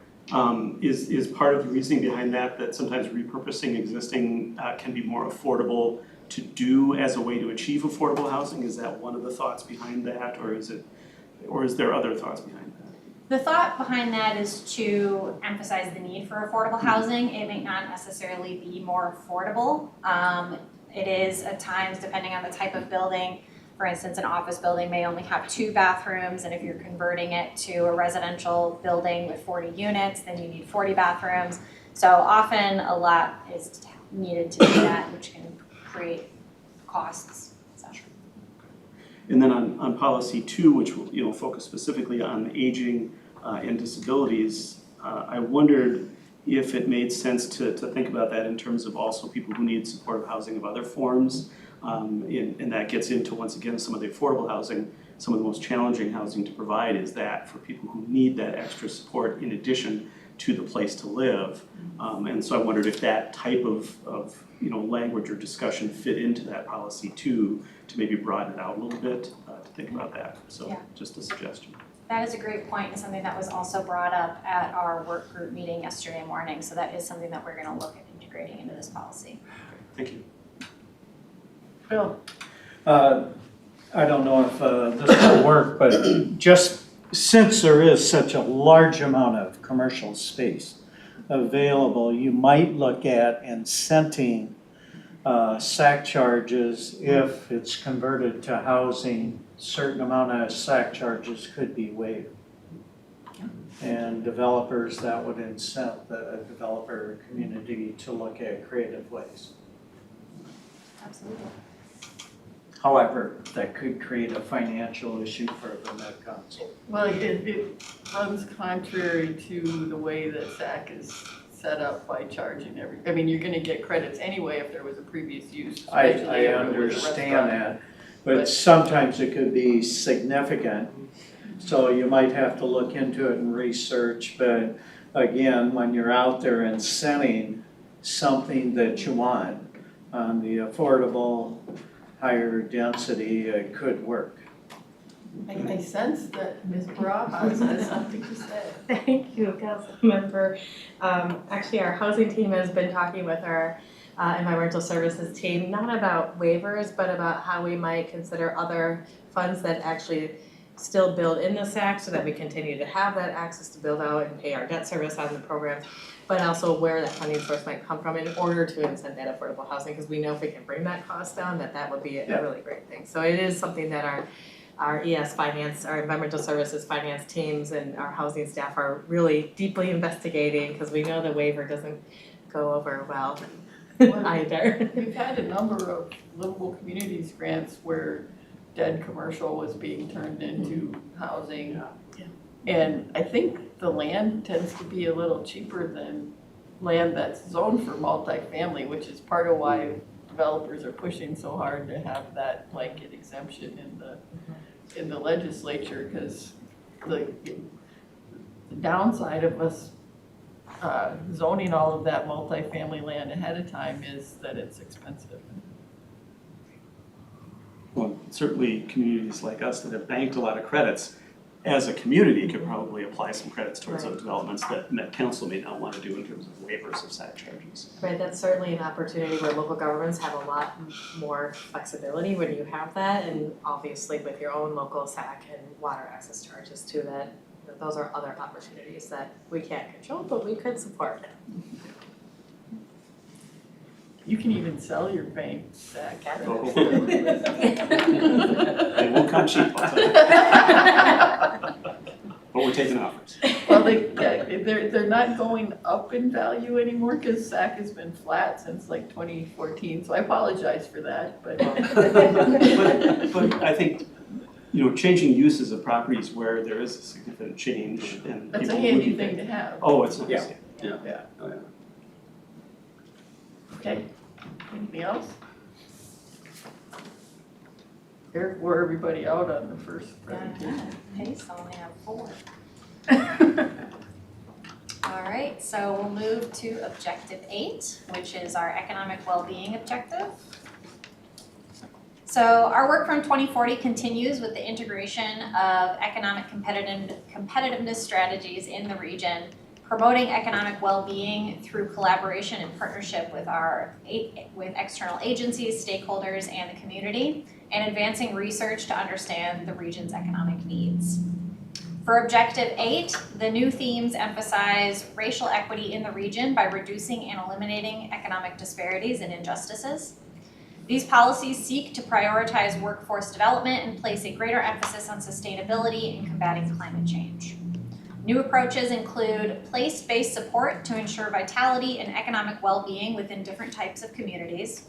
S7: is part of the reasoning behind that sometimes repurposing existing can be more affordable to do as a way to achieve affordable housing? Is that one of the thoughts behind that, or is there other thoughts behind that?
S12: The thought behind that is to emphasize the need for affordable housing. It may not necessarily be more affordable. It is at times, depending on the type of building. For instance, an office building may only have 2 bathrooms, and if you're converting it to a residential building with 40 units, then you need 40 bathrooms. So often a lot is needed to do that, which can create costs, etc.
S7: And then on policy 2, which will focus specifically on aging and disabilities, I wondered if it made sense to think about that in terms of also people who need supportive housing of other forms. And that gets into, once again, some of the affordable housing. Some of the most challenging housing to provide is that for people who need that extra support in addition to the place to live. And so I wondered if that type of language or discussion fit into that policy too, to maybe broaden it out a little bit, to think about that. So
S12: Yeah.
S7: Just a suggestion.
S12: That is a great point and something that was also brought up at our work group meeting yesterday morning. So that is something that we're going to look at integrating into this policy.
S7: Thank you.
S1: Bill?
S8: I don't know if this will work, but just since there is such a large amount of commercial space available, you might look at incenting SAC charges if it's converted to housing. Certain amount of SAC charges could be waived. And developers, that would incent the developer community to look at creative ways.
S12: Absolutely.
S8: However, that could create a financial issue for the Met Council.
S1: Well, it runs contrary to the way that SAC is set up by charging I mean, you're gonna get credits anyway if there was a previous use.
S8: I
S1: especially if it was a
S8: understand
S1: restaurant.
S8: that, but sometimes it could be significant. So you might have to look into it and research, but again, when you're out there incenting something that you want on the affordable, higher density, it could work.
S1: I sense that Ms. Barajas has something to say.
S11: Thank you, Councilmember. Actually, our housing team has been talking with our environmental services team, not about waivers, but about how we might consider other funds that actually still build in the SAC so that we continue to have that access to build out and pay our debt service on the program, but also where that funding source might come from in order to incent that affordable housing, because we know if we can bring that cost down, that would be a really great thing. So it is something that our ES finance, our environmental services finance teams and our housing staff are really deeply investigating, because we know the waiver doesn't go over well either.
S1: We've had a number of livable communities grants where dead commercial was being turned into housing. And I think the land tends to be a little cheaper than land that's zoned for multifamily, which is part of why developers are pushing so hard to have that blanket exemption in the legislature, because the downside of us zoning all of that multifamily land ahead of time is that it's expensive.
S7: Well, certainly communities like us that have banked a lot of credits, as a community could probably apply some credits towards those developments that Met Council may not want to do in terms of waivers of SAC charges.
S11: Right, that's certainly an opportunity where local governments have a lot more flexibility when you have that, and obviously with your own local SAC and water access charges too, that those are other opportunities that we can't control, but we could support.
S1: You can even sell your bank SAC.
S7: Oh. They won't come cheap, I'll tell you. But we're taking offers.
S1: Well, they're not going up in value anymore because SAC has been flat since like 2014, so I apologize for that, but.
S7: But I think, changing uses of properties where there is a significant change and
S1: That's a
S7: people
S1: handy
S7: looking
S1: thing
S7: at-
S1: to have.
S7: Oh, it's nice.
S3: Yeah.
S1: Yeah.
S3: Oh, yeah.
S1: Okay, anything else? Eric wore everybody out on the first presentation.
S12: Pace only have 4. All right, so we'll move to objective 8, which is our economic well-being objective. So our work from 2040 continues with the integration of economic competitiveness strategies in the region, promoting economic well-being through collaboration and partnership with external agencies, stakeholders, and the community, and advancing research to understand the region's economic needs. For Objective 8, the new themes emphasize racial equity in the region by reducing and eliminating economic disparities and injustices. These policies seek to prioritize workforce development and place a greater emphasis on sustainability and combating climate change. New approaches include place-based support to ensure vitality and economic well-being within different types of communities,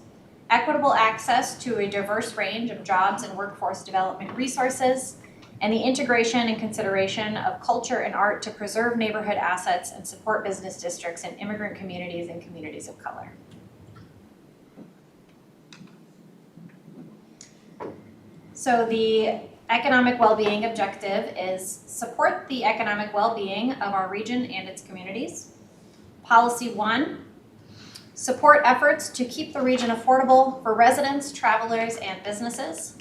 S12: equitable access to a diverse range of jobs and workforce development resources, and the integration and consideration of culture and art to preserve neighborhood assets and support business districts in immigrant communities and communities of color. So the economic well-being objective is support the economic well-being of our region and its communities. Policy 1, support efforts to keep the region affordable for residents, travelers, and businesses.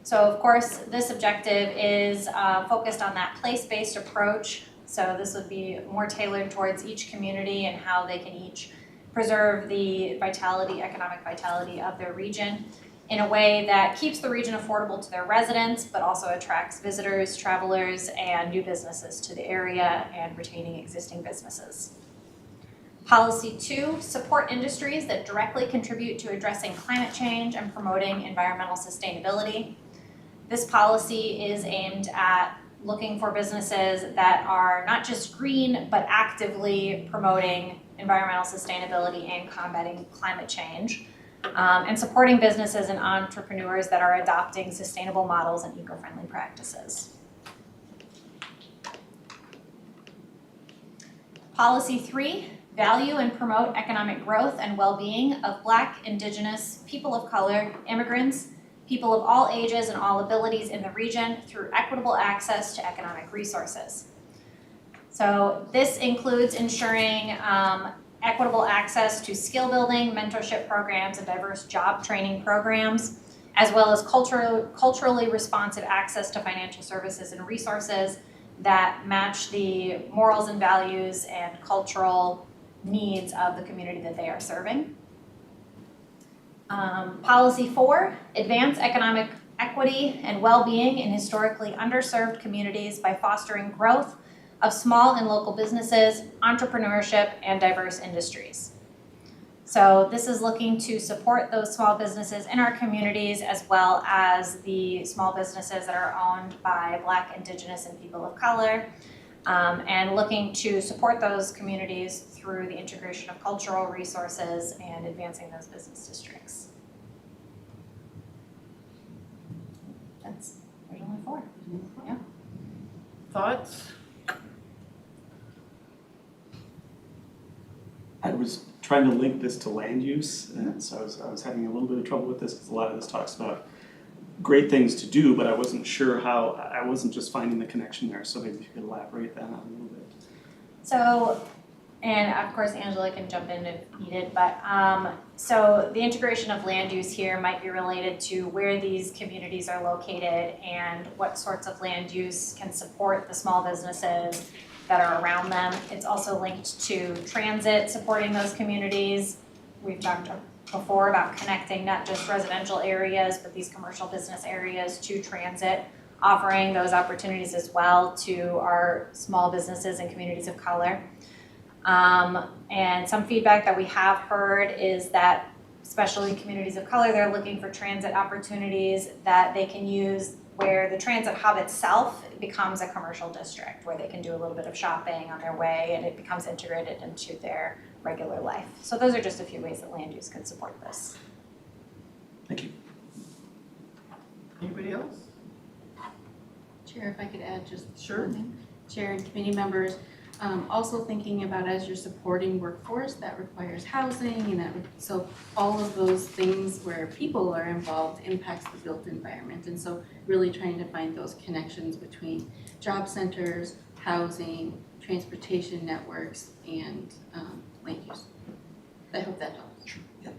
S12: So of course, this objective is focused on that place-based approach. So this would be more tailored towards each community and how they can each preserve the economic vitality of their region in a way that keeps the region affordable to their residents, but also attracts visitors, travelers, and new businesses to the area and retaining existing businesses. Policy 2, support industries that directly contribute to addressing climate change and promoting environmental sustainability. This policy is aimed at looking for businesses that are not just green, but actively promoting environmental sustainability and combating climate change. and supporting businesses and entrepreneurs that are adopting sustainable models and eco-friendly practices. Policy 3, value and promote economic growth and well-being of Black, Indigenous, people of color, immigrants, people of all ages and all abilities in the region through equitable access to economic resources. So this includes ensuring equitable access to skill building, mentorship programs, and diverse job training programs, as well as culturally responsive access to financial services and resources that match the morals and values and cultural needs of the community that they are serving. Policy 4, advance economic equity and well-being in historically underserved communities by fostering growth of small and local businesses, entrepreneurship, and diverse industries. So this is looking to support those small businesses in our communities as well as the small businesses that are owned by Black, Indigenous, and people of color, and looking to support those communities through the integration of cultural resources and advancing those business districts. There's only 4. Yeah.
S1: Thoughts?
S7: I was trying to link this to land use, and so I was having a little bit of trouble with this because a lot of this talks about great things to do, but I wasn't sure how, I wasn't just finding the connection there, so maybe you could elaborate that on a little bit.
S12: So, and of course Angela can jump in if needed, but so the integration of land use here might be related to where these communities are located and what sorts of land use can support the small businesses that are around them. It's also linked to transit, supporting those communities. We've talked before about connecting not just residential areas, but these commercial business areas to transit, offering those opportunities as well to our small businesses and communities of color. And some feedback that we have heard is that, especially communities of color, they're looking for transit opportunities that they can use where the transit hub itself becomes a commercial district where they can do a little bit of shopping on their way and it becomes integrated into their regular life. So those are just a few ways that land use can support this.
S7: Thank you.
S1: Anybody else?
S6: Chair, if I could add just
S1: Sure.
S6: one thing. Chair and committee members, also thinking about as you're supporting workforce, that requires housing and so all of those things where people are involved impacts the built environment. And so really trying to find those connections between job centers, housing, transportation networks, and land use. I hope that helps.
S7: Sure. Yeah.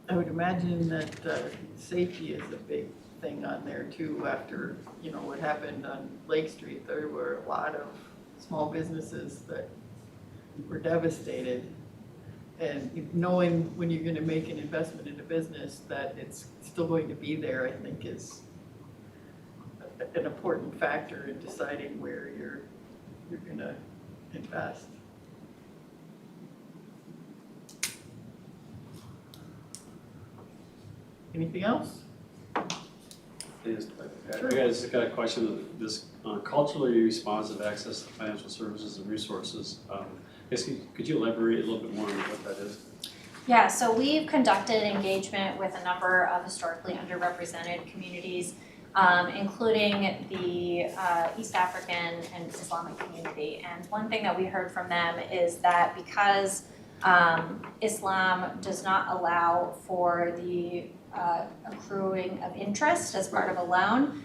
S1: I would imagine that safety is a big thing on there too after, you know, what happened on Lake Street. There were a lot of small businesses that were devastated. And knowing when you're gonna make an investment in a business that it's still going to be there, I think is an important factor in deciding where you're gonna invest. Anything else?
S3: I just got a question of this culturally responsive access to financial services and resources. I guess could you elaborate a little bit more on what that is?
S12: Yeah, so we've conducted engagement with a number of historically underrepresented communities, including the East African and Islamic community. And one thing that we heard from them is that because Islam does not allow for the accruing of interest as part of a loan,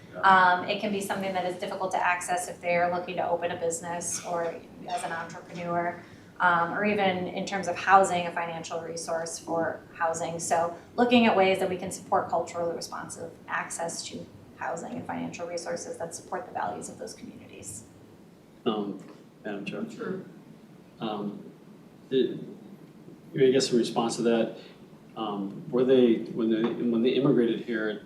S12: it can be something that is difficult to access if they're looking to open a business or as an entrepreneur. Or even in terms of housing, a financial resource for housing. So looking at ways that we can support culturally responsive access to housing and financial resources that support the values of those communities.
S3: Madam Chair.
S1: Sure.
S3: I guess in response to that, were they, when they immigrated here,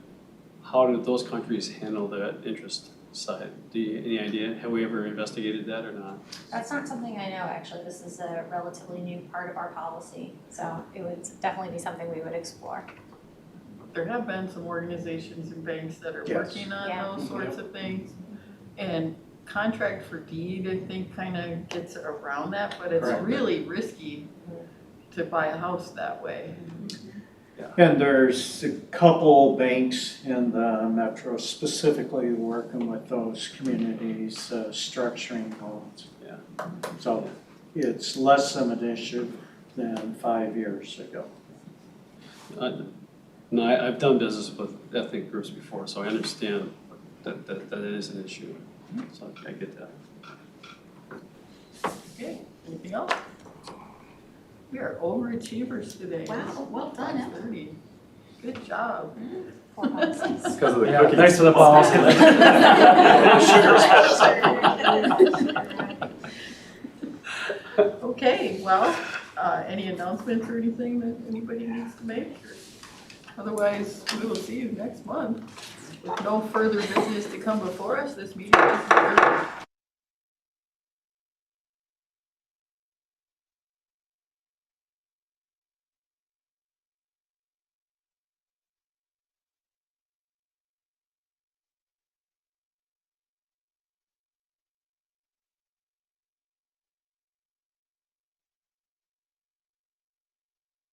S3: how did those countries handle that interest side? Any idea? Have we ever investigated that or not?
S12: That's not something I know, actually. This is a relatively new part of our policy, so it would definitely be something we would explore.
S1: There have been some organizations and banks that are
S2: Yes.
S1: working on
S12: Yeah.
S1: those sorts of things. And contract for deed, I think, kind of gets around that, but it's
S3: Correct.
S1: really risky to buy a house that way.
S8: And there's a couple banks in the metro specifically working with those communities, structuring loans.
S3: Yeah.
S8: So it's less of an issue than 5 years ago.
S3: No, I've done business with ethnic groups before, so I understand that it is an issue. So I get that.
S1: Okay, anything else? We are overachievers today.
S12: Wow, well done, Emma.
S1: 5:30. Good job.
S12: 4 policies.
S9: Because of the
S3: Yeah,
S9: cookies.
S3: thanks for the balls.
S1: Okay, well, any announcements or anything that anybody needs to make? Otherwise, we will see you next month. With no further business to come before us, this meeting is adjourned.